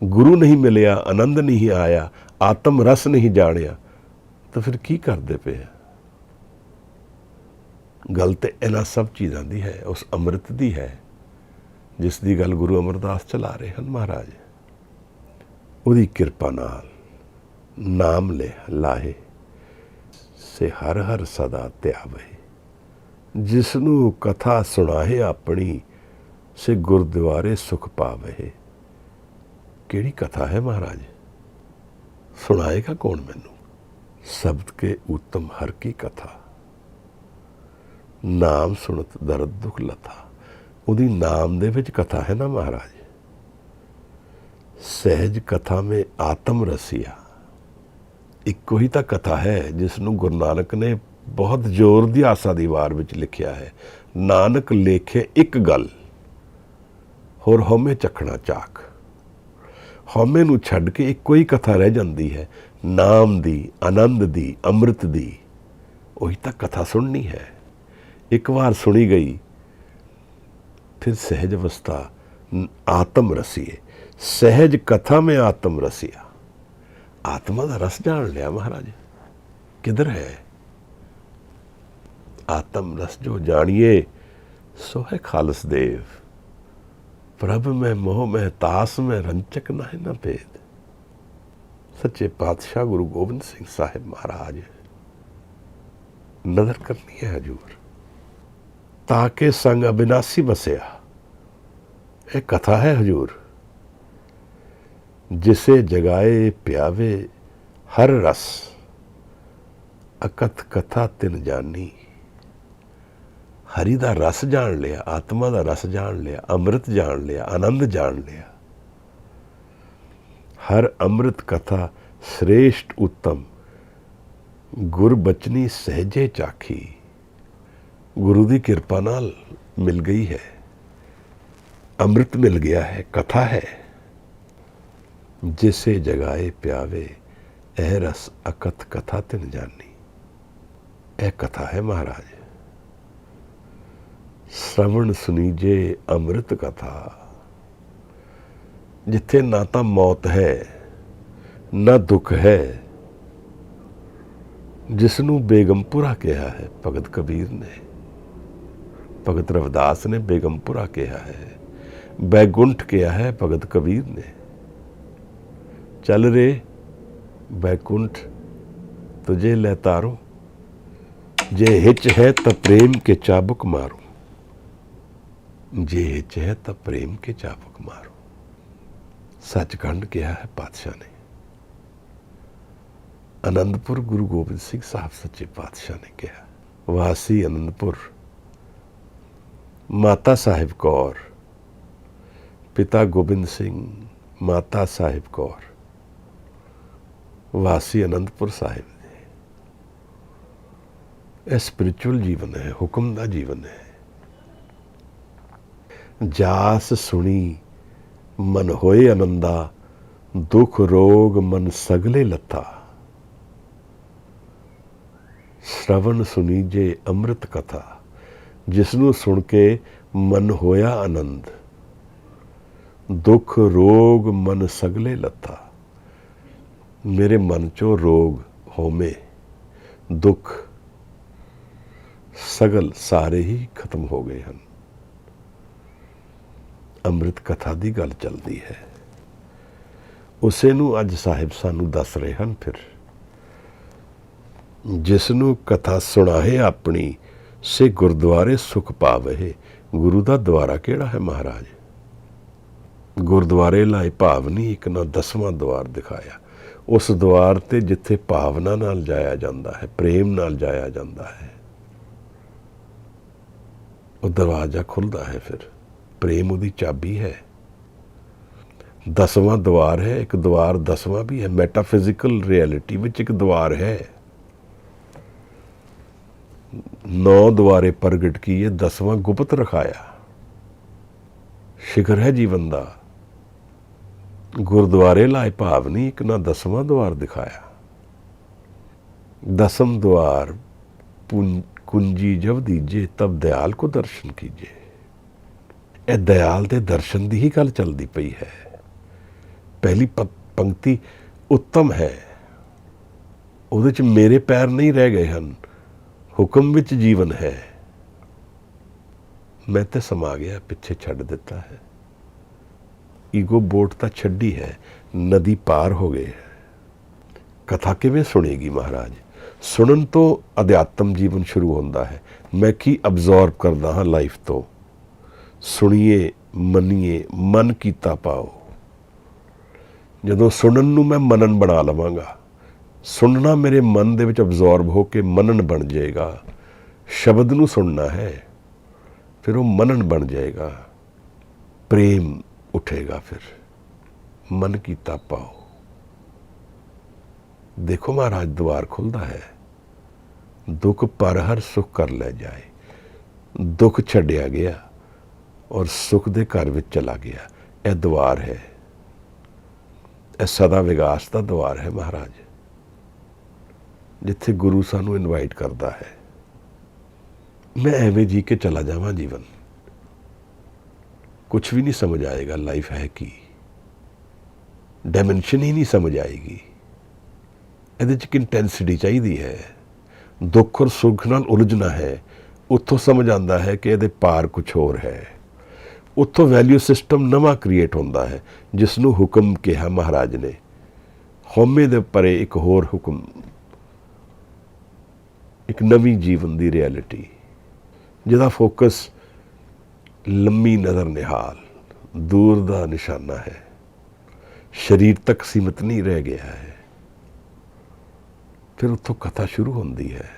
ਗੁਰੂ ਨਹੀਂ ਮਿਲਿਆ, ਆਨੰਦ ਨਹੀਂ ਆਇਆ, ਆਤਮ ਰਸ ਨਹੀਂ ਜਾਣਿਆ, ਤਾਂ ਫਿਰ ਕੀ ਕਰਦੇ ਪਏ ਆ? ਗੱਲ ਤੇ ਇਹਨਾਂ ਸਭ ਚੀਜ਼ਾਂ ਦੀ ਹੈ, ਉਸ ਅੰਮ੍ਰਿਤ ਦੀ ਹੈ, ਜਿਸ ਦੀ ਗੱਲ ਗੁਰੂ ਅਮਰਦਾਸ ਚਲਾ ਰਹੇ ਹਨ ਮਹਾਰਾਜ। ਉਹਦੀ ਕਿਰਪਾ ਨਾਲ ਨਾਮ ਲੈ ਲਾਹੇ, ਸੇ ਹਰ ਹਰ ਸਦਾ ਧਿਆਵੇ। ਜਿਸ ਨੂੰ ਕਥਾ ਸੁਣਾਏ ਆਪਣੀ, ਸੇ ਗੁਰਦੁਆਰੇ ਸੁਖ ਪਾਵੇ। ਕਿਹੜੀ ਕਥਾ ਹੈ ਮਹਾਰਾਜ? ਸੁਣਾਏਗਾ ਕੌਣ ਮੈਨੂੰ? ਸ਼ਬਦ ਕੇ ਉੱਤਮ ਹਰ ਕੀ ਕਥਾ, ਨਾਮ ਸੁਣਤ ਦਰਦ ਦੁੱਖ ਲਥਾ। ਉਹਦੀ ਨਾਮ ਦੇ ਵਿੱਚ ਕਥਾ ਹੈ ਨਾ ਮਹਾਰਾਜ। ਸਹਿਜ ਕਥਾ ਮੇਂ ਆਤਮ ਰਸੀਆ, ਇੱਕੋ ਹੀ ਤਾਂ ਕਥਾ ਹੈ ਜਿਸ ਨੂੰ ਗੁਰੂ ਨਾਨਕ ਨੇ ਬਹੁਤ ਜ਼ੋਰ ਦੀ ਆਸਾ ਦੀ ਵਾਰ ਵਿੱਚ ਲਿਖਿਆ ਹੈ। ਨਾਨਕ ਲੇਖੇ ਇੱਕ ਗੱਲ, ਹੋਰ ਹਉਮੈ ਚੱਖਣਾ ਚਾਕ। ਹਉਮੈ ਨੂੰ ਛੱਡ ਕੇ ਇੱਕੋ ਹੀ ਕਥਾ ਰਹਿ ਜਾਂਦੀ ਹੈ, ਨਾਮ ਦੀ, ਆਨੰਦ ਦੀ, ਅੰਮ੍ਰਿਤ ਦੀ। ਉਹੀ ਤਾਂ ਕਥਾ ਸੁਣਨੀ ਹੈ। ਇੱਕ ਵਾਰ ਸੁਣੀ ਗਈ फिर सहज अवस्था आत्म रसीए, सहज कथा में आत्म रसिया। आत्मा का रस जान लिया महाराज, किधर है आत्म रस जो जानिए सो है खालस देव। प्रभ में मोह में तास में रंचक ना है ना भेद। सच्चे पातशाह गुरु गोबिंद सिंह साहिब महाराज नजर करनी है हजूर। ताके संग अविनाशी बसया, ये कथा है हजूर। जिसे जगाए प्यावे हर रस, अकथ कथा तिन जानी। हरि दा रस जान लिया, आत्मा दा रस जान लिया, अमृत जान लिया, आनंद जान लिया। हर अमृत कथा श्रेष्ठ उत्तम, गुर बचनी सहजे चाखी। गुरु की किरपा नाल मिल गई है, अमृत मिल गया है, कथा है। जिसे जगाए प्यावे ए रस, अकथ कथा तिन जानी। ए कथा है महाराज। श्रवण सुनीजे अमृत कथा। जिथे ना तो मौत है ना दुख है, जिसनू बेगमपुरा कहा है भगत कबीर ने, भगत रविदास ने बेगमपुरा कहा है, बैकुंठ कहा है भगत कबीर ने। चल रे बैकुंठ तुझे ले तारो, जे हिच है तब प्रेम के चाबुक मारो। जे हिच है तब प्रेम के चाबुक मारो। सचखंड कहा है पातशाह ने। आनंदपुर गुरु गोबिंद सिंह साहब सच्चे पातशाह ने कहा। वासी आनंदपुर, माता साहिब कौर, पिता गोबिंद सिंह, माता साहिब कौर, वासी आनंदपुर साहिब ने। यह स्पिरिचुअल जीवन है, हुक्म का जीवन है। जास सुनी मन होए आनंदा, दुख रोग मन सगले लथा। श्रवण सुनीजे अमृत कथा। जिसनू सुन के मन होया आनंद, दुख रोग मन सगले लथा। मेरे मन चो रोग होमे दुख सगल सारे ही खत्म हो गए हैं। अमृत कथा की गल चलती है, उसे नू अज साहिब सानू दस रहे हैं। फिर जिसनू कथा सुनाहे अपनी, से गुरुद्वारे सुख पावे। गुरु का द्वारा केड़ा है महाराज? गुरुद्वारे लाए भाव नहीं, एक ना 10वां द्वार दिखाया। उस द्वार ते जिथे भावना नाल जाया जाता है, प्रेम नाल जाया जाता है, वो दरवाजा खुलता है। फिर प्रेम उदी चाबी है। 10वां द्वार है, एक द्वार 10वां भी है। मैटाफिजिकल रियलिटी विच एक द्वार है। 9 द्वारे प्रगट किए, 10वां गुप्त रखाया। शिखर है जीवन का। गुरुद्वारे लाए भाव नहीं, एक ना 10वां द्वार दिखाया। 10वां द्वार कुंजी जब दीजे, तब दयाल को दर्शन कीजिए। यह दयाल के दर्शन की ही गल चलती पई है। पहली पंक्ति उत्तम है, उहदे च मेरे पैर नहीं रह गए हैं, हुक्म विच जीवन है। मैं तो समा गया, पिछे छड्ड दिता है। ईगो बोट तो छड्डी है, नदी पार हो गई है। कथा किवें सुनेगी महाराज? सुनन तो अध्यात्म जीवन शुरू होता है। मैं की अबजॉर्व करदा हाँ लाइफ तो। सुनिए मनीए मन कीता पाओ। जदों सुनन नूं मैं मनन बना लवांगा, सुनना मेरे मन दे विच अबजॉर्ब हो के मनन बन जाएगा। शब्द नूं सुनना है, फिर वो मनन बन जाएगा, प्रेम उठेगा। फिर मन कीता पाओ। देखो महाराज द्वार खुलता है। दुख पर हर सुख कर ले जाए। दुख छड्या गया, ਔਰ ਸੁਖ ਦੇ ਘਰ ਵਿੱਚ ਚਲਾ ਗਿਆ। ਇਹ ਦੁਆਰ ਹੈ, ਇਹ ਸਦਾ ਵਿਗਾਸ ਦਾ ਦੁਆਰ ਹੈ ਮਹਾਰਾਜ, ਜਿੱਥੇ ਗੁਰੂ ਸਾਨੂੰ ਇਨਵਾਈਟ ਕਰਦਾ ਹੈ। ਮੈਂ ਐਵੇਂ ਜੀ ਕੇ ਚਲਾ ਜਾਵਾਂ ਜੀਵਨ, ਕੁਛ ਵੀ ਨਹੀਂ ਸਮਝ ਆਏਗਾ ਲਾਈਫ ਹੈ ਕੀ, ਡਾਇਮੈਂਸ਼ਨ ਹੀ ਨਹੀਂ ਸਮਝ ਆਏਗੀ। ਇਹਦੇ 'ਚ ਇੱਕ ਇੰਟੈਂਸਿਟੀ ਚਾਹੀਦੀ ਹੈ। ਦੁੱਖ ਔਰ ਸੁੱਖ ਨਾਲ ਉਲਝਣਾ ਹੈ, ਉੱਥੋਂ ਸਮਝ ਆਉਂਦਾ ਹੈ ਕਿ ਇਹਦੇ ਪਾਰ ਕੁਛ ਹੋਰ ਹੈ। ਉੱਥੋਂ ਵੈਲਿਊ ਸਿਸਟਮ ਨਵਾਂ ਕ੍ਰੀਏਟ ਹੁੰਦਾ ਹੈ, ਜਿਸ ਨੂੰ ਹੁਕਮ ਕਿਹਾ ਮਹਾਰਾਜ ਨੇ। ਹਉਮੈ ਦੇ ਪਰੇ ਇੱਕ ਹੋਰ ਹੁਕਮ, ਇੱਕ ਨਵੀਂ ਜੀਵਨ ਦੀ ਰਿਐਲਿਟੀ, ਜਿਹਦਾ ਫੋਕਸ ਲੰਮੀ ਨਜ਼ਰ ਨਿਹਾਲ, ਦੂਰ ਦਾ ਨਿਸ਼ਾਨਾ ਹੈ, ਸਰੀਰ ਤੱਕ ਸੀਮਤ ਨਹੀਂ ਰਹਿ ਗਿਆ ਹੈ। ਫਿਰ ਉੱਥੋਂ ਕਥਾ ਸ਼ੁਰੂ ਹੁੰਦੀ ਹੈ।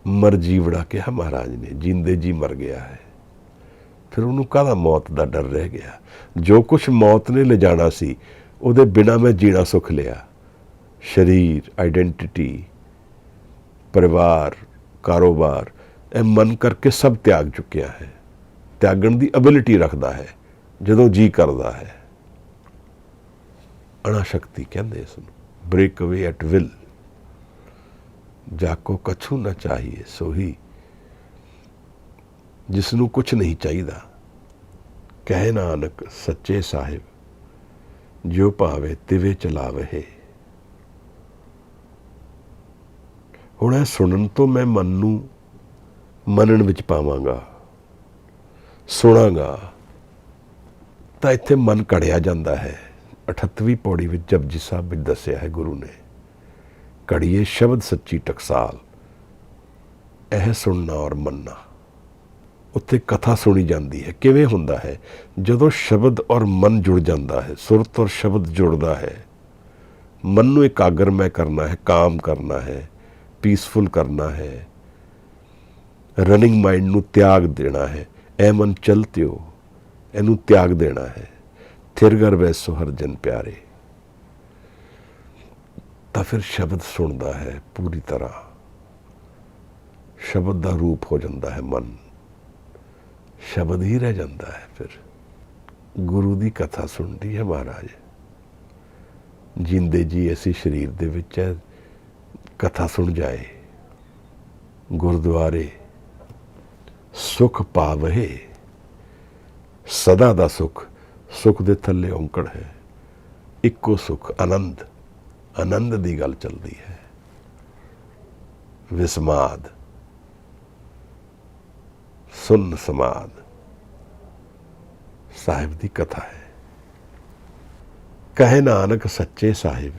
ਮਰ ਜੀਵੜਾ ਕਿਹਾ ਮਹਾਰਾਜ ਨੇ, ਜਿੰਦੇ ਜੀ ਮਰ ਗਿਆ ਹੈ। ਫਿਰ ਉਹਨੂੰ ਕਾਹਦਾ ਮੌਤ ਦਾ ਡਰ ਰਹਿ ਗਿਆ? ਜੋ ਕੁਛ ਮੌਤ ਨੇ ਲਿਜਾਣਾ ਸੀ, ਉਹਦੇ ਬਿਨਾਂ ਮੈਂ ਜੀਣਾ ਸੁੱਖ ਲਿਆ। ਸਰੀਰ, ਆਈਡੈਂਟੀਟੀ, ਪਰਿਵਾਰ, ਕਾਰੋਬਾਰ, ਇਹ ਮਨ ਕਰਕੇ ਸਭ ਤਿਆਗ ਚੁੱਕਿਆ ਹੈ। ਤਿਆਗਣ ਦੀ ਐਬਿਲਿਟੀ ਰੱਖਦਾ ਹੈ ਜਦੋਂ ਜੀ ਕਰਦਾ ਹੈ। ਅਣਾਸ਼ਕਤੀ ਕਹਿੰਦੇ ਇਸ ਨੂੰ, ਬ੍ਰੇਕ ਅਵੇ ਐਟ ਵਿਲ। ਜਾਕੋ ਕਛੂ ਨਾ ਚਾਹੀਏ ਸੋਹੀ, ਜਿਸ ਨੂੰ ਕੁਛ ਨਹੀਂ ਚਾਹੀਦਾ। ਕਹੇ ਨਾਨਕ ਸੱਚੇ ਸਾਹਿਬ, ਜੋ ਭਾਵੇ ਤਿਵੇਂ ਚਲਾਵਹਿ। ਹੁਣ ਇਹ ਸੁਣਨ ਤੋਂ ਮੈਂ ਮਨ ਨੂੰ ਮੰਨਣ ਵਿੱਚ ਪਾਵਾਂਗਾ, ਸੁਣਾਂਗਾ ਤਾਂ ਇੱਥੇ ਮਨ ਘੜਿਆ ਜਾਂਦਾ ਹੈ। 38ਵੀਂ ਪੌੜੀ ਵਿੱਚ ਜਪਜੀ ਸਾਹਿਬ ਵਿੱਚ ਦੱਸਿਆ ਹੈ ਗੁਰੂ ਨੇ, ਘੜੀਏ ਸ਼ਬਦ ਸੱਚੀ ਟਕਸਾਲ, ਇਹ ਸੁਣਨਾ ਔਰ ਮੰਨਣਾ। ਉੱਥੇ ਕਥਾ ਸੁਣੀ ਜਾਂਦੀ ਹੈ। ਕਿਵੇਂ ਹੁੰਦਾ ਹੈ? ਜਦੋਂ ਸ਼ਬਦ ਔਰ ਮਨ ਜੁੜ ਜਾਂਦਾ ਹੈ, ਸੁਰਤ ਔਰ ਸ਼ਬਦ ਜੁੜਦਾ ਹੈ। ਮਨ ਨੂੰ ਇਕਾਗਰਮय ਕਰਨਾ ਹੈ, ਕਾਮ ਕਰਨਾ ਹੈ, ਪੀਸਫੁਲ ਕਰਨਾ ਹੈ, ਰਨਿੰਗ ਮਾਈਂਡ ਨੂੰ ਤਿਆਗ ਦੇਣਾ ਹੈ। ਐ ਮਨ ਚਲਤਿਓ, ਇਹਨੂੰ ਤਿਆਗ ਦੇਣਾ ਹੈ। ਥਿਰਗਰ ਵੈਸੋ ਹਰ ਜਨ ਪਿਆਰੇ। ਤਾਂ ਫਿਰ ਸ਼ਬਦ ਸੁਣਦਾ ਹੈ ਪੂਰੀ ਤਰ੍ਹਾਂ, ਸ਼ਬਦ ਦਾ ਰੂਪ ਹੋ ਜਾਂਦਾ ਹੈ ਮਨ, ਸ਼ਬਦ ਹੀ ਰਹਿ ਜਾਂਦਾ ਹੈ। ਫਿਰ ਗੁਰੂ ਦੀ ਕਥਾ ਸੁਣਦੀ ਹੈ ਮਹਾਰਾਜ। ਜਿੰਦੇ ਜੀ ਅਸੀਂ ਸਰੀਰ ਦੇ ਵਿੱਚ ਹੈ, ਕਥਾ ਸੁਣ ਜਾਏ। ਗੁਰਦੁਆਰੇ ਸੁਖ ਪਾਵਹਿ, ਸਦਾ ਦਾ ਸੁਖ, ਸੁਖ ਦੇ ਥੱਲੇ ਔਂਕੜ ਹੈ। ਇੱਕੋ ਸੁਖ, ਆਨੰਦ, ਆਨੰਦ ਦੀ ਗੱਲ ਚੱਲਦੀ ਹੈ। ਵਿਸਮਾਦ, ਸੁਨ ਸਮਾਦ, ਸਾਹਿਬ ਦੀ ਕਥਾ ਹੈ। ਕਹੇ ਨਾਨਕ ਸੱਚੇ ਸਾਹਿਬ,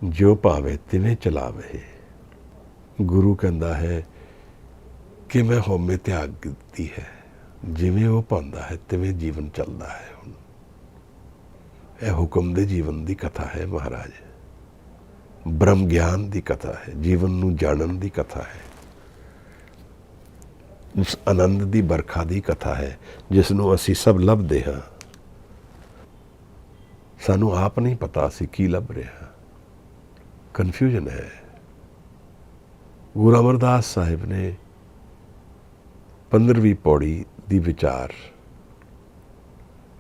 ਜੋ ਭਾਵੇ ਤਿਵੇਂ ਚਲਾਵੇ। ਗੁਰੂ ਕਹਿੰਦਾ ਹੈ ਕਿ ਮੈਂ ਹਉਮੈ ਤਿਆਗ ਦਿੱਤੀ ਹੈ, ਜਿਵੇਂ ਉਹ ਪਾਉਂਦਾ ਹੈ ਤਿਵੇਂ ਜੀਵਨ ਚੱਲਦਾ ਹੈ। ਹੁਣ ਇਹ ਹੁਕਮ ਦੇ ਜੀਵਨ ਦੀ ਕਥਾ ਹੈ ਮਹਾਰਾਜ। ਬ੍ਰਹਮ ਗਿਆਨ ਦੀ ਕਥਾ ਹੈ, ਜੀਵਨ ਨੂੰ ਜਾਣਨ ਦੀ ਕਥਾ ਹੈ। ਉਸ ਆਨੰਦ ਦੀ ਬਰਖਾ ਦੀ ਕਥਾ ਹੈ, ਜਿਸ ਨੂੰ ਅਸੀਂ ਸਭ ਲੱਭਦੇ ਹਾਂ। ਸਾਨੂੰ ਆਪ ਨਹੀਂ ਪਤਾ ਅਸੀਂ ਕੀ ਲੱਭ ਰਹੇ ਹਾਂ, ਕਨਫਿਊਜ਼ਨ ਹੈ। ਗੁਰੂ ਅਮਰਦਾਸ ਸਾਹਿਬ ਨੇ 15ਵੀਂ ਪੌੜੀ ਦੀ ਵਿਚਾਰ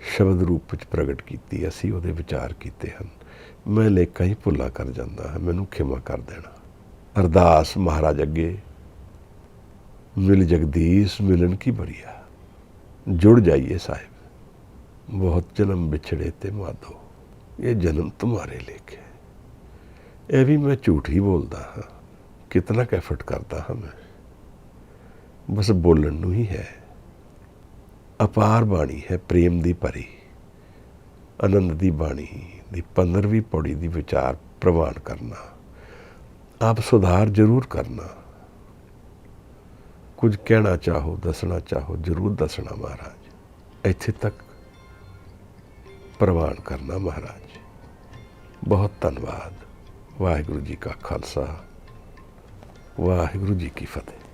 ਸ਼ਬਦ ਰੂਪ ਵਿੱਚ ਪ੍ਰਗਟ ਕੀਤੀ। ਅਸੀਂ ਉਹਦੇ ਵਿਚਾਰ ਕੀਤੇ ਹਨ। ਮੈਂ ਲੇਖਾਂ ਹੀ ਭੁੱਲਾ ਕਰ ਜਾਂਦਾ ਹਾਂ, ਮੈਨੂੰ ਖਿਮਾ ਕਰ ਦੇਣਾ। ਅਰਦਾਸ ਮਹਾਰਾਜ ਅੱਗੇ, ਮਿਲ ਜਗਦੀਸ਼ ਮਿਲਨ ਕੀ ਬੜੀਆ। जुड़ जाइए साहिब, बहुत जन्म बिछड़े ते माधो, ये जन्म तुम्हारे लेखे। ये भी मैं झूठ ही बोलता हाँ, कितना क एफर्ट करता हाँ मैं, बस बोलन नूं ही है। अपार बाणी है प्रेम दी भरी, आनंद दी बाणी दी 15वीं पौड़ी दी विचार प्रवान करना। आप सुधार जरूर करना, कुछ कहना चाहो दसना चाहो जरूर दसना महाराज, इत्थे तक प्रवान करना महाराज। बहुत धन्यवाद। वाहिगुरु जी का खालसा, वाहिगुरु जी की फतेह।